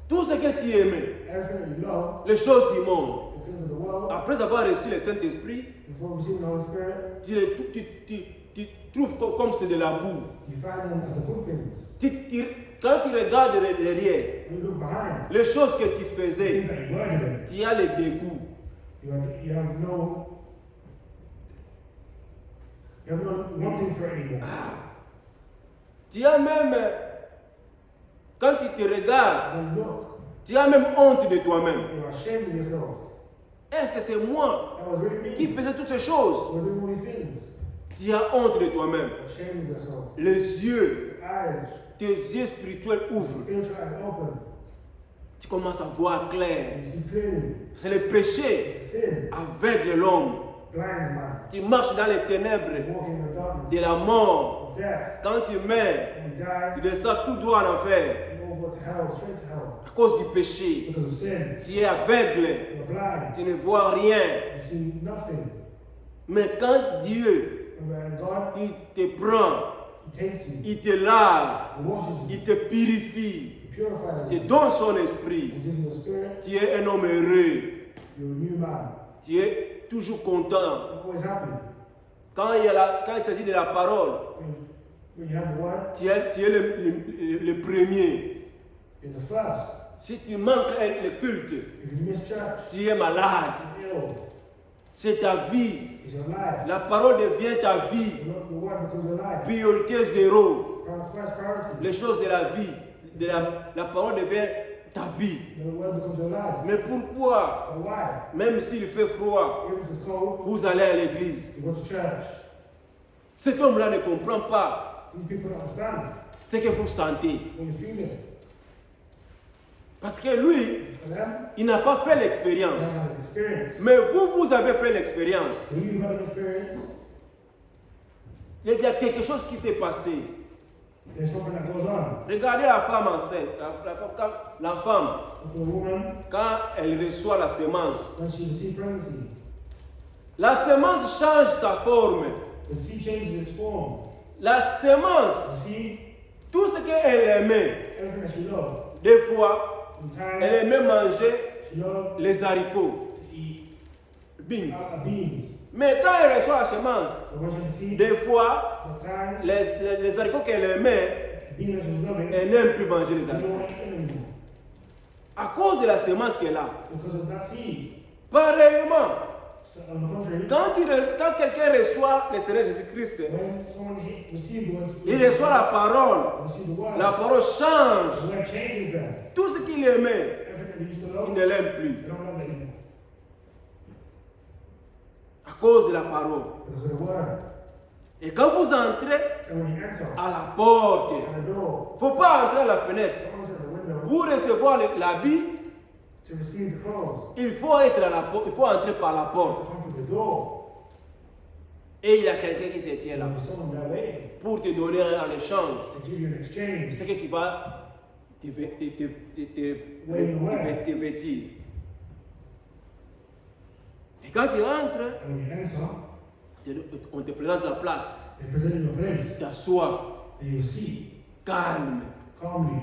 Tout ce que tu aimais, Everything that you love, les choses du monde, the things of the world, après avoir reçu le Saint-Esprit, before receiving the Holy Spirit, tu trouves comme c'est de la boue. you find them as the good things. Quand tu regardes derrière, When you look behind, les choses que tu the faisais, things that you were doing, tu as le dégoût. you have no wanting for it anymore. Tu as même, quand tu te regardes, When you look, tu as même honte de toi-même. you're ashamed of yourself. Est-ce que c'est moi That was really qui me. faisais toutes ces choses? We're doing all these things. Tu as honte de toi-même. Ashamed of yourself. Les yeux, Eyes, tes yeux spirituels ouvrent. spiritual eyes open. Tu commences à voir clair. You see clearly. C'est le péché Sin aveugle l'homme. blinds man. Tu marches dans les ténèbres Walking in the darkness de la mort. of death. Quand tu meurs, When you die, tu descends tout droit en enfer you won't go to hell, straight to hell. à cause du péché. Because of sin. Tu es aveugle. You're blind. Tu ne vois rien. You see nothing. Mais quand Dieu, And when God, il te prend, He takes you, il te lave, He washes you, il te purifie, He purifies il you, te donne son esprit. He gives you a spirit, Tu es un homme heureux. you're a new man. Tu es toujours content. You're always happy. Quand il s'agit de la parole, When you have the word, tu es le premier. you're the first. Si tu manques le culte, If you miss church, tu es malade. you're ill. C'est ta vie. It's your life. La parole devient ta vie. The word becomes your life. Priorité zéro. First priority. Les choses de la vie, la parole devient ta vie. The word becomes your life. Mais pourquoi, But why? même s'il fait froid, Even if it's cold, vous allez à l'église? you go to church. Cet homme-là ne comprend pas These people don't understand ce que vous sentez. when you feel it. Parce que lui, For them, il n'a pas fait they l'expérience. don't have an experience. Mais vous avez fait l'expérience. So you've had an experience. Il y a quelque chose qui s'est passé. There's something that goes on. Regardez la femme enceinte. La femme, With a woman, quand elle reçoit la semence, when she receives pregnancy, la semence change sa forme. the seed changes its form. La semence, The seed, tout ce qu'elle aimait, everything that she loved. des fois, Sometimes elle aimait manger she loved les haricots, to eat beans. beans. Mais quand elle reçoit la semence, But when she had seed, des fois, sometimes les haricots qu'elle aimait, the beans that she was loving, elle n'aime plus manger les she don't haricots. want to eat them anymore. À cause de la semence qu'elle a. Because of that seed. Pareillement, So on the contrary, quand quelqu'un reçoit le Seigneur Jésus-Christ, when someone receives the word, il reçoit la parole. receive the word, La parole change. the word changes them. Tout ce qu'il aimait, Everything they used to il love, ne l'aime plus. they don't love it anymore. À cause de la parole. Because of the word. Et quand vous entrez And when you enter à la porte, at the door, il ne faut pas entrer à la fenêtre. don't enter the window Pour recevoir l'habit, to receive the clothes, il faut être à la porte, il faut entrer par la to porte. come through the door. Et il y a quelqu'un qui se tient là There'll be someone there waiting pour te donner en échange to give you an exchange. ce que tu vas te vêtir. Et quand tu rentres, And when you enter, on te présente la place. they present you a place, Tu t'assois and you sit calme, calmly,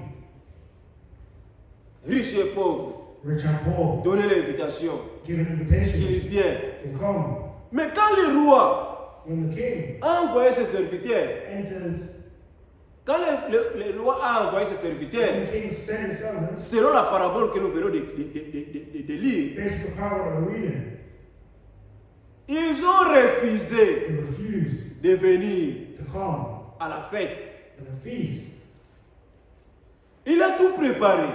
riche et pauvre. rich and poor, Donner l'invitation. give an Il invitation. vient. They come. Mais quand le roi When the king a envoyé ses serviteurs, enters, quand le roi a envoyé ses when serviteurs, the king sends his servants, selon la parabole que nous verrons de lire, based on the power of the reading, ils ont refusé they refused de venir to come à la fête. And the feast, Il a tout préparé.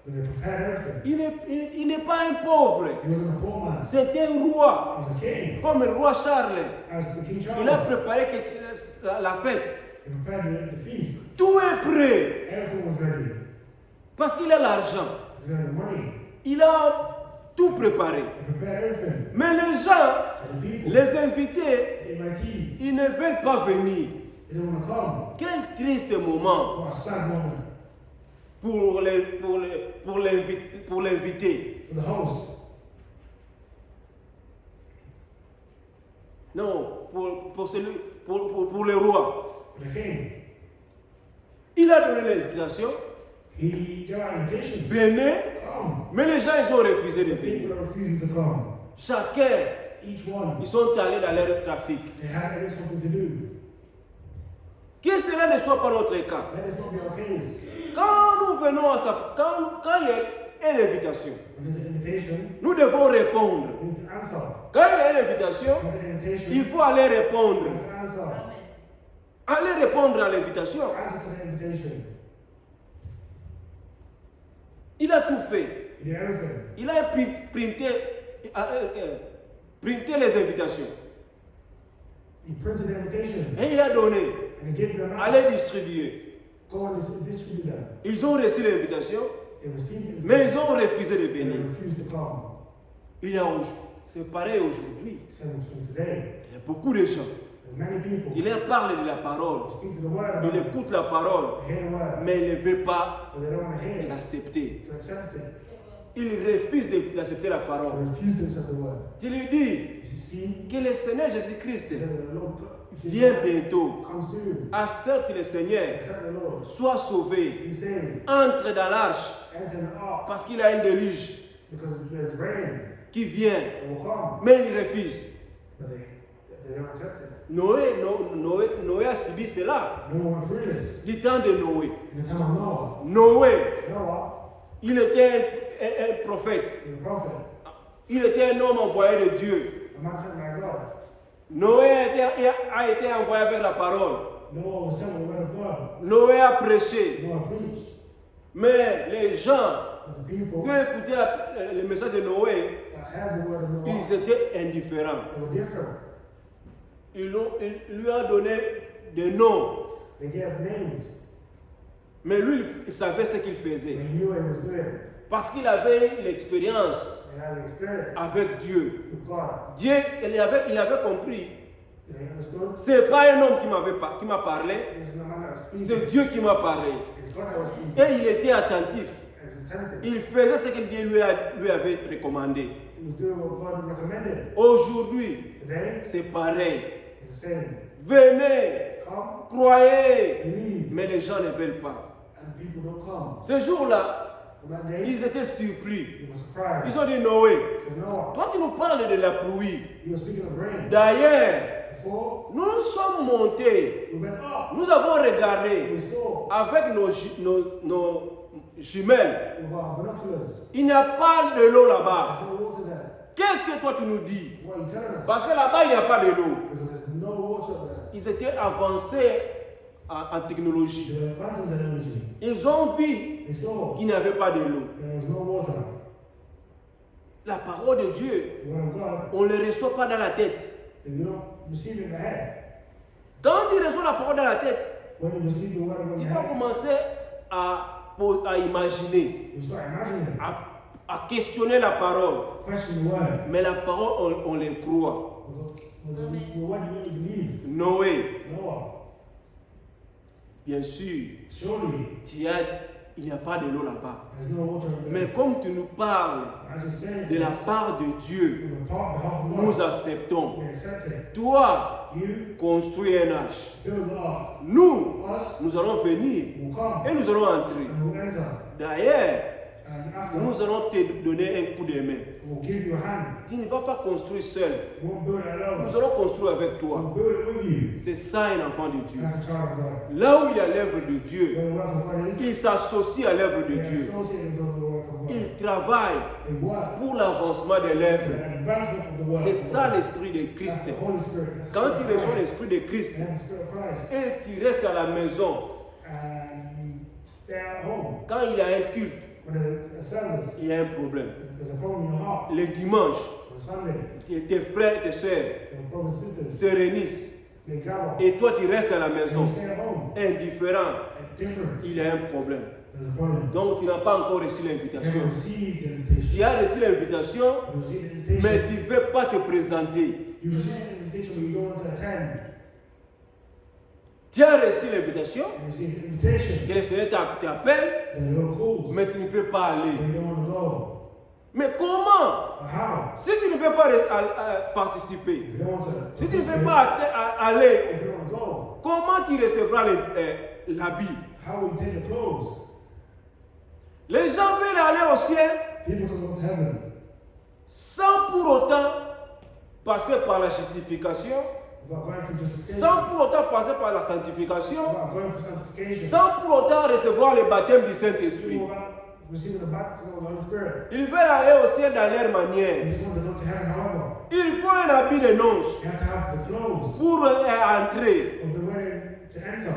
they prepared everything. Il n'est pas un pauvre. He wasn't a poor man. C'est un roi. He was a king. Comme le roi Charles. As the King Il a Charles, préparé la fête. he prepared the feast. Tout est prêt. Everything was ready. Parce qu'il a l'argent. He had the money. Il a tout préparé. He prepared everything. Mais les gens, And the people, les invités, the invitees, ils ne veulent pas venir. they didn't want to come. Quel triste moment What a sad moment pour l'invité. for the host. Non, pour le roi. For the king. Il a donné l'invitation. He gave out invitation. Venez, Come. mais les gens, ils ont refusé de The people venir. are refusing to come. Chacun, Each one, ils sont allés dans leur trafic. they had something to do. Que cela ne soit pas notre cas. Let us not be our case. Quand nous venons à ça, quand il y a une invitation, When there's an invitation, nous devons répondre. we need to answer. Quand il y a une invitation, When there's an invitation, il faut aller répondre. we have to answer. Allez répondre à l'invitation. Answer to the invitation. Il a tout fait. He did everything. Il a printé les invitations. He printed the invitation Et il a donné. and he gave them out. Allez distribuer. Go and distribute them. Ils ont reçu l'invitation, They received it, mais ils ont refusé de they venir. refused to come. C'est pareil aujourd'hui. Same from today. Il y a beaucoup de gens There's many people qui leur parlent de la parole. speak to the word, Ils écoutent la parole, they hear the word, mais ils ne veulent pas but they don't want to hear it, l'accepter. to accept it. Ils refusent d'accepter la They parole. refuse to accept the word. Je lui dis You see, que le Seigneur Jésus-Christ he said that the Lord vient bientôt. come soon. Accepte le Seigneur, Accept the Lord. sois sauvé, Be saved. entre dans l'arche, Enter the ark parce qu'il a un déluge because there's rain qui vient, that will come, mais il refuse. but they don't accept it. Noé a subi cela No one went through this. du temps de Noé. In the time of Noah, Noé, Noah, il était un prophète. he was a prophet, Il était un homme envoyé de Dieu. a man sent by God. Noé a été envoyé avec la parole. Noah was sent with the word of God. Noé a prêché. Noah preached. Mais les gens But the people qui écoutaient le message de Noé, that had the word of Noah, ils étaient indifférents. they were different. Il lui a donné des noms. They gave names. Mais lui, il savait ce qu'il faisait. They knew what he was doing. Parce qu'il avait l'expérience They had experience avec Dieu. with God. Dieu, il avait compris. They understood. C'est pas un homme qui m'a parlé, This is not man that was speaking. c'est Dieu qui m'a parlé. It's God that was speaking. Et il était attentif. And he was attentive. Il faisait ce que Dieu lui avait recommandé. He was doing what God recommended. Aujourd'hui, Today, c'est pareil. it's the same. Venez, Come, croyez, believe, mais les gens ne veulent pas. and people don't come. Ce jour-là, On that day, ils étaient surpris. he was surprised. Ils ont dit Noé, He said, Noah, toi tu nous parles de la pluie. he was speaking of rain. D'ailleurs, Before, nous sommes montés, we went up. nous avons regardé We saw avec nos jumelles. with our binoculars. Il n'y a pas de l'eau là-bas. There's no water there. Qu'est-ce que toi tu nous dis? What are you telling us? Parce que là-bas, il n'y a pas de l'eau. Because there's no water there. Ils étaient avancés en technologie. They were advancing technology. Ils ont vu They saw qu'il n'y avait pas de l'eau. there was no water. La parole de Dieu, The word of God, on ne le reçoit pas dans la tête. if you don't receive it in the head, Quand tu reçois la parole dans la tête, when you receive the word of God in tu the vas head, commencer à imaginer, you start imagining, à questionner la parole. question the word. Mais la parole, on les croit. The word you need to believe. Noé, Noah, bien sûr, surely il n'y a pas de l'eau là-bas. there's no water there. Mais comme tu nous parles As you say de la part de Dieu, from the behalf of nous God, acceptons. we accept it. Toi, You construis un arche. build the ark. Nous, Us nous allons venir will come et nous allons entrer. and we'll enter. D'ailleurs, And after, nous allons te donner un coup de main. we'll give you a hand. Tu ne vas pas construire seul. We won't build it alone. Nous allons construire avec We'll toi. build it with you. C'est ça un enfant de Dieu. That's a child of God. Là où il y a l'œuvre de Dieu, Where the work of God is, il s'associe à l'œuvre de they Dieu. associate with the work of God. Il travaille They work pour l'avancement de for l'œuvre. the advancement of the work C'est of ça God. l'esprit de That's Christ. the Holy Spirit. That's the Quand Spirit tu of reçois Christ. l'esprit de Christ And the Spirit of Christ. et tu restes à la maison, and you stay at home. Quand il y a un culte, When there's a service, il y a un problème. there's a problem in your heart. Le dimanche, On Sunday, tes frères et tes sœurs your brothers and sisters, se réunissent they gather. et toi tu restes à la And maison, you stay at home. indifférent, A difference. il y a un problème. There's a problem. Donc tu n'as pas encore reçu You l'invitation. haven't received the Tu invitation. as reçu l'invitation, You received the invitation. mais tu ne veux pas te présenter. You received the invitation, but you don't want to attend. Tu as reçu l'invitation, You received the invitation. que le Seigneur t'appelle, The Lord calls. mais tu ne peux pas But aller. you don't want to go. Mais comment? But how? Si tu ne peux pas participer, If you don't want to. si tu ne peux pas aller, If you don't want to go, comment tu recevras l'habit? how will you take the clothes? Les gens veulent aller au ciel People can go to heaven sans pour autant passer par la justification, without going through justification, sans pour autant passer par la sanctification, without going through sanctification, sans pour autant recevoir le baptême du Saint-Esprit. without receiving the baptism of the Holy Spirit. Ils veulent aller au ciel dans leur You manière. just want to go to heaven, however, Il faut un habit de noces you have to have the clothes pour entrer. of the wedding to enter.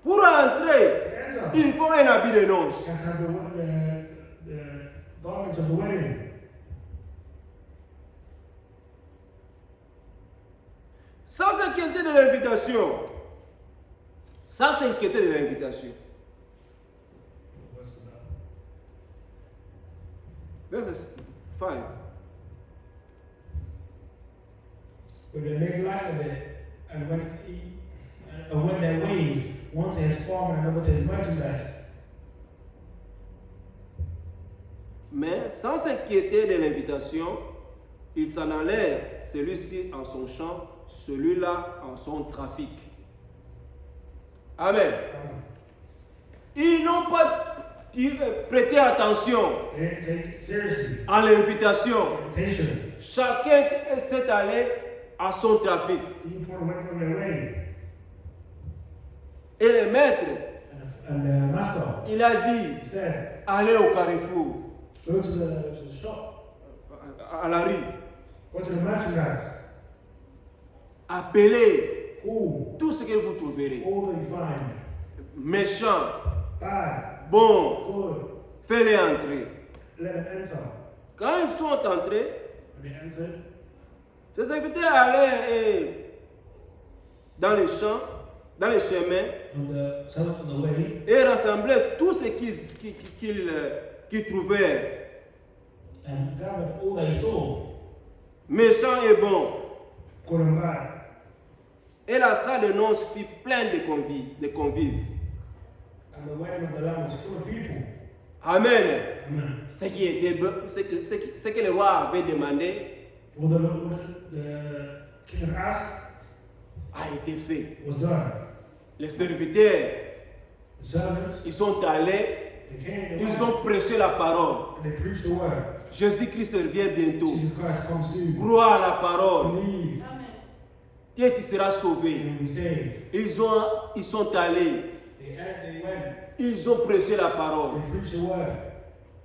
Pour entrer, To enter, il faut un habit de noces. you have to have the garments of the wedding. Sans s'inquiéter de l'invitation. Sans s'inquiéter de l'invitation. What's that? Verset 5. But they make light of it, and when their ways, one to his farm and another to his merchandise. Mais sans s'inquiéter de l'invitation, il s'en allèrent, celui-ci en son champ, celui-là en son trafic. Amen. Ils n'ont pas prêté attention They didn't take it seriously. à l'invitation. Invitation. Chacun s'est allé à son trafic. People went on their way. Et le maître, And the master il a dit, said, allez au carrefour, go to the shop, à la rue, go to the merchandise. appelez Ooh, tout ce que vous trouverez. all that you find. Méchant, Bad, bon, good, fais-les entrer. let them enter. Quand ils sont entrés, When they entered, ces serviteurs allaient dans les champs, dans les chemins, on the way, et rassemblaient tout ce qu'ils trouvaient, and gathered all they saw, méchant et bon. good and bad. Et la salle de noces fut pleine de convives. And the wedding of the Lamb was full of people. Amen. Amen. Ce que le roi avait demandé What the king had asked a été fait. was done. Les serviteurs, The servants, ils sont allés, they came, ils ont prêché la parole. and they preached the word. Jésus-Christ revient bientôt. Jesus Christ comes soon. Crois à la parole Believe, et tu seras and sauvé. you'll be saved. Ils sont allés, They went, ils ont prêché la they parole. preached the word.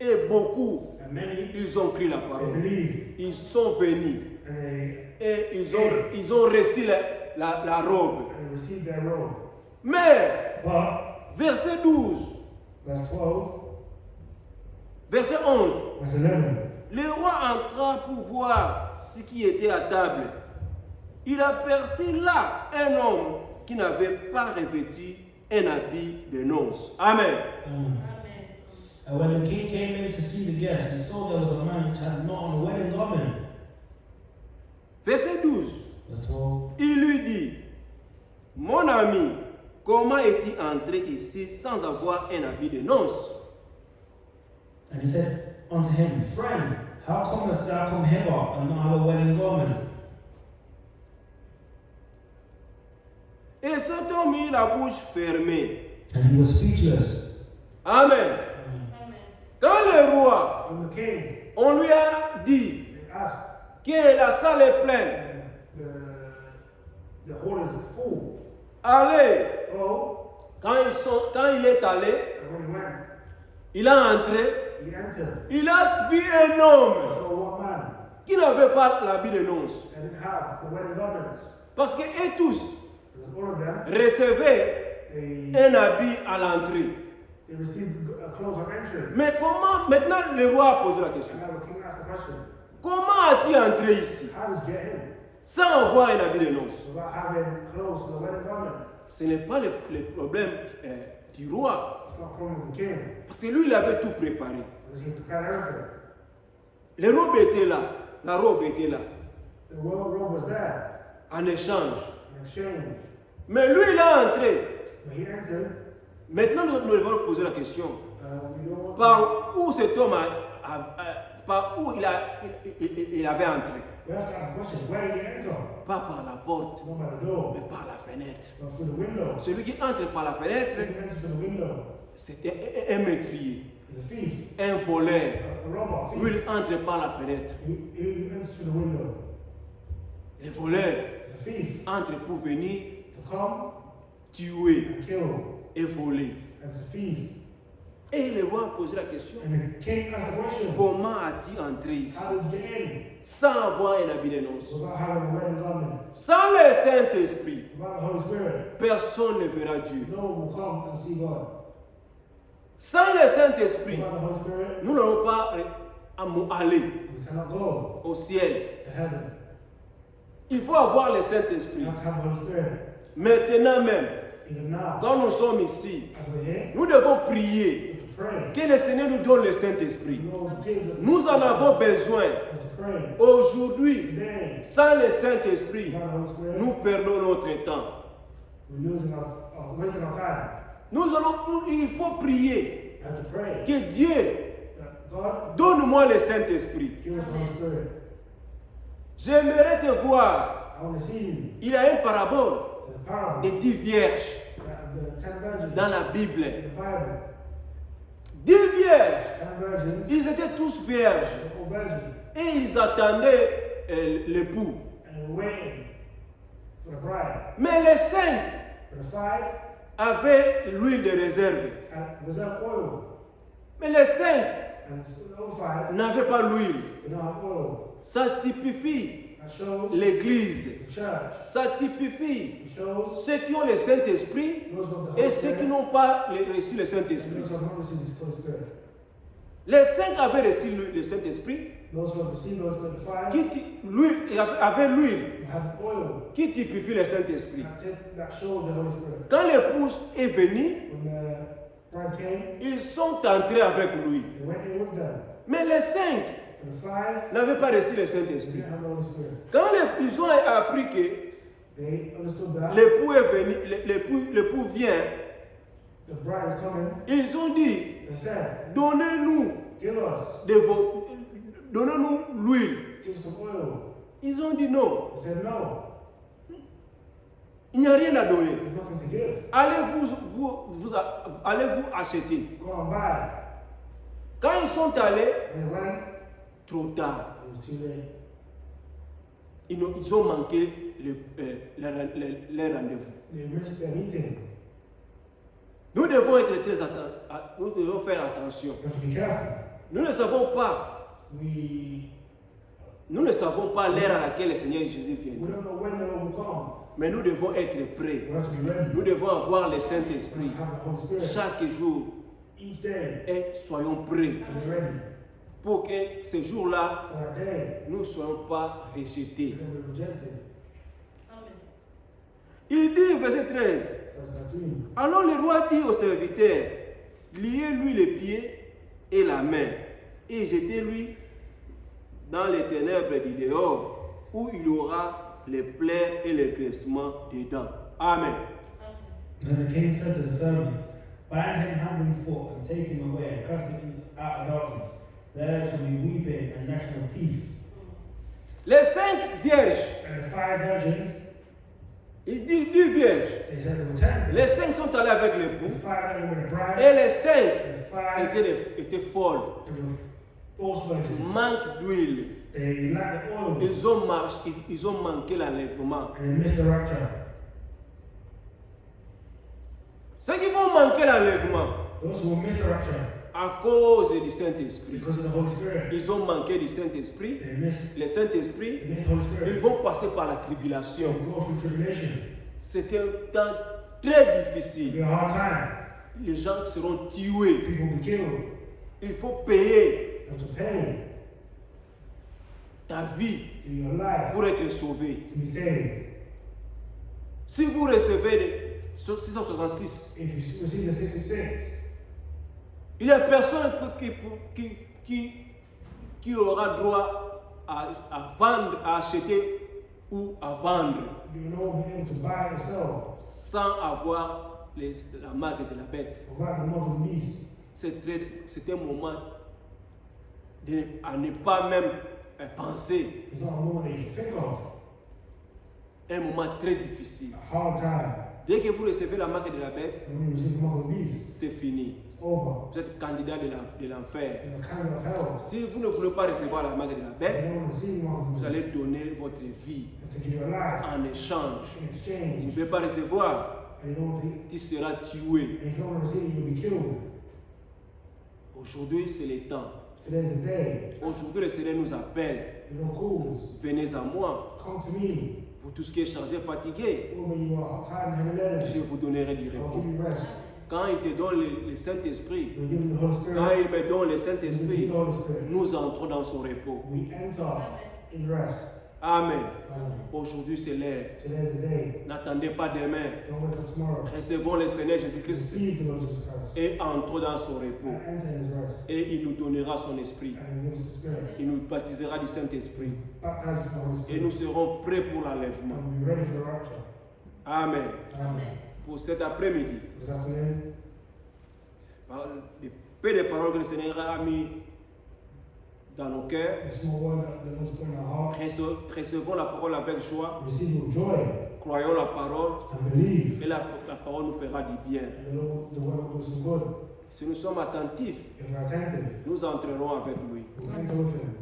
Et beaucoup, And many, ils ont pris la they parole. believed. Ils sont venus And they et ils ont reçu la robe. received their robe. Mais, But, verset 12, verse 12, verset 11, verse 11. le roi entra pour voir ce qui était à table. Il aperçut là un homme qui n'avait pas revêtu un habit de noces. Amen. And when the king came in to see the guests, he saw there was a man which had not on a wedding garment. Verset 12, Verse 12. il lui dit, mon ami, comment es-tu entré ici sans avoir un habit de noces? And he said unto him, Friend, how comest thou come hither and not have a wedding garment? Et cet homme eut la bouche fermée. And he was speechless. Amen. Quand le roi, When the king on lui a dit asked, que la salle est pleine, the hall is full. allez, Oh, quand il est allé, and when he went, il a entré, he entered. il a vu un homme So what man qui n'avait pas l'habit de noces. didn't have the wedding garments? Parce que eux tous Because all of them, recevaient un habit à l'entrée. they received clothes on entry. Mais comment, maintenant le roi a posé la question. And now the king asked the question, Comment as-tu entré ici how did you get in? sans avoir un habit de noces? Without having clothes for the wedding garment. Ce n'est pas le problème du roi. It's not a problem with the king. Parce que lui, il avait tout préparé. Because he prepared everything. Les robes étaient là. La robe était là. The robe was there En échange. in exchange. Mais lui, il a entré. But he entered. Maintenant, nous devons poser la question. We don't want Par où cet homme par où il avait entré? we have to ask the question, where did he enter? Pas par la porte, Not by the door, mais par la fenêtre. but through the window. Celui qui entre par la fenêtre, He entered through the window. c'était un meurtrier, He's a thief, un voleur. a robber, a Lui, thief. il entre par la fenêtre. He enters through the window. Les voleurs He's a thief entrent pour venir to come tuer and kill. et voler. And it's a thief. Et le roi a posé la question. And the king asked the question, Comment as-tu entré ici how did you get in? sans avoir un habit de noces? Without having a wedding garment, Sans le Saint-Esprit, without the Holy Spirit, personne ne verra Dieu. no one will come and see God. Sans le Saint-Esprit, Without the Holy Spirit, nous n'allons pas aller we cannot go au ciel. to heaven. Il faut avoir le We Saint-Esprit. have to have the Holy Spirit. Maintenant même, Even now, quand nous sommes ici, as we're here, nous devons prier we have to pray. que le Seigneur nous donne le Saint-Esprit. The Lord gives us Nous en avons besoin. We have to pray. Aujourd'hui, Today, sans le Saint-Esprit, without the Holy Spirit, nous perdons notre temps. we're losing wasting our time. Il faut prier We have to pray que Dieu that God donne-moi le Saint-Esprit. give us the Holy Spirit. J'aimerais te voir. I want to see you. Il y a une parabole The parable, de 10 vierges the 10 virgins dans la Bible. in the Bible. 10 vierges. 10 virgins, Ils étaient tous vierges they're all virgins, et ils attendaient l'époux. and they were waiting for the bride. Mais les 5 For the 5, avaient l'huile de réserve. and reserve oil. Mais les 5 And the other 5, n'avaient pas l'huile. they don't have oil. Ça typifie That shows l'église. the church. Ça typifie It shows ceux qui ont le Saint-Esprit those who have the et Holy ceux qui Spirit n'ont pas reçu le and Saint-Esprit. those who have not received the Holy Spirit. Les 5 avaient reçu le Saint-Esprit Those who have received the Holy Spirit, the 5, qui avaient l'huile who have oil. qui typifie le Saint-Esprit. That shows the Holy Spirit. Quand l'épouse est venue, When the bride came, ils sont entrés avec lui. they went in with them. Mais les 5 For the 5, n'avaient pas reçu le they Saint-Esprit. didn't have the Holy Spirit. Quand ils ont appris que They understood that l'époux est venu, l'époux vient, the bride is coming. ils ont dit, They said, donnez-nous give us, donnez-nous l'huile. give us some oil. Ils ont dit non, They said, no, il n'y a rien à donner. there's nothing to give. Allez vous acheter. Go and buy. Quand ils sont allés, And they went, trop tard, it was too late. ils ont manqué leur rendez-vous. They missed their meeting. Nous devons être nous devons faire attention. You have to be careful. Nous ne savons pas, nous ne savons pas l'heure à laquelle le Seigneur Jésus We viendra. don't know when they will come. Mais nous devons être prêts. We have to be ready. Nous devons avoir le We Saint-Esprit have the Holy Spirit chaque jour each day. et soyons prêts And be ready pour que ce jour-là, for that day. nous ne soyons pas rejetés. We're going to be rejected. Il dit, verset 13, Verse 13. alors le roi dit au serviteur, liez-lui les pieds et la main et jetez-lui dans les ténèbres du dehors où il aura les plaies et les graissements dedans. Amen. Then the king said to the servants, bind him hand and foot and take him away and cast him out of darkness. There shall be weeping and gnashing of teeth. Les 5 vierges, And the 5 virgins, il dit 10 vierges, they said there were 10. les 5 sont allés avec The l'époux 5 that were with the bride, et les 5 the 5 étaient folles, they were false virgins. manque d'huile. They lacked the oil Ils ont manqué l'enlèvement. and they missed the rapture. Ceux qui vont manquer l'enlèvement Those who will miss the rapture à cause du Saint-Esprit, because of the Holy Spirit, ils ont manqué du Saint-Esprit. they missed Le Saint-Esprit, the Holy ils Spirit. vont passer par la They tribulation. will go through tribulation. C'est un temps très It'll difficile. be a hard time. Les gens seront tués. People will be killed. Il faut payer You have to pay ta vie to your life pour être sauvé. to be saved. Si vous recevez le 666, If you receive the 66, il n'y a personne qui aura droit à vendre, à acheter ou à vendre you will not be able to buy or sell sans avoir la marque de la bête. without the mark of the beast. C'est un moment à ne pas même penser. It's not a moment that you can think of. Un moment très difficile. A hard time. Dès que vous recevez la marque de la bête, When you receive the mark of the beast, c'est fini. it's over. Vous êtes candidat de l'enfer. You're the kind of hell. Si vous ne voulez pas recevoir la marque de la You bête, don't receive the mark of vous the allez beast. donner votre vie You have to give your life en échange. in Tu ne exchange. veux pas recevoir, And you don't want to, tu seras tué. and if you don't want to receive it, you'll be killed. Aujourd'hui, c'est le temps. Today's the day. Aujourd'hui, le Seigneur nous appelle. The Lord calls. Venez à moi, Come to me. vous tous qui êtes chargés, fatigués, All when you are tired and heavy je laden, vous donnerai du I'll repos. give you rest. Quand il te donne le Saint-Esprit, We'll give you the Holy quand Spirit. il me donne le We'll give you Saint-Esprit, the Holy Spirit. nous entrons dans son repos. We enter in rest. Amen. Amen. Aujourd'hui, c'est l'heure. Today's the day. N'attendez pas demain. Don't wait for tomorrow. Recevons le Seigneur Jésus-Christ Receive the Lord Jesus Christ. et entrons dans son repos. And enter his rest. Et il nous donnera son esprit. And give us the Spirit. Il nous baptisera du Saint-Esprit. Baptize us in the Holy Et Spirit. nous serons prêts pour l'enlèvement. And we'll be ready for the rapture. Amen. Amen. Pour cet après-midi, This afternoon, par les peu de paroles que le Seigneur a mis dans nos cœurs, the small word that the Lord's put in our heart, recevons la parole avec joie, receive with joy croyons la parole and believe. et la parole nous fera du bien. And the word will do some good. Si nous sommes attentifs, If we're attentive, nous entrerons avec lui. we'll enter with him.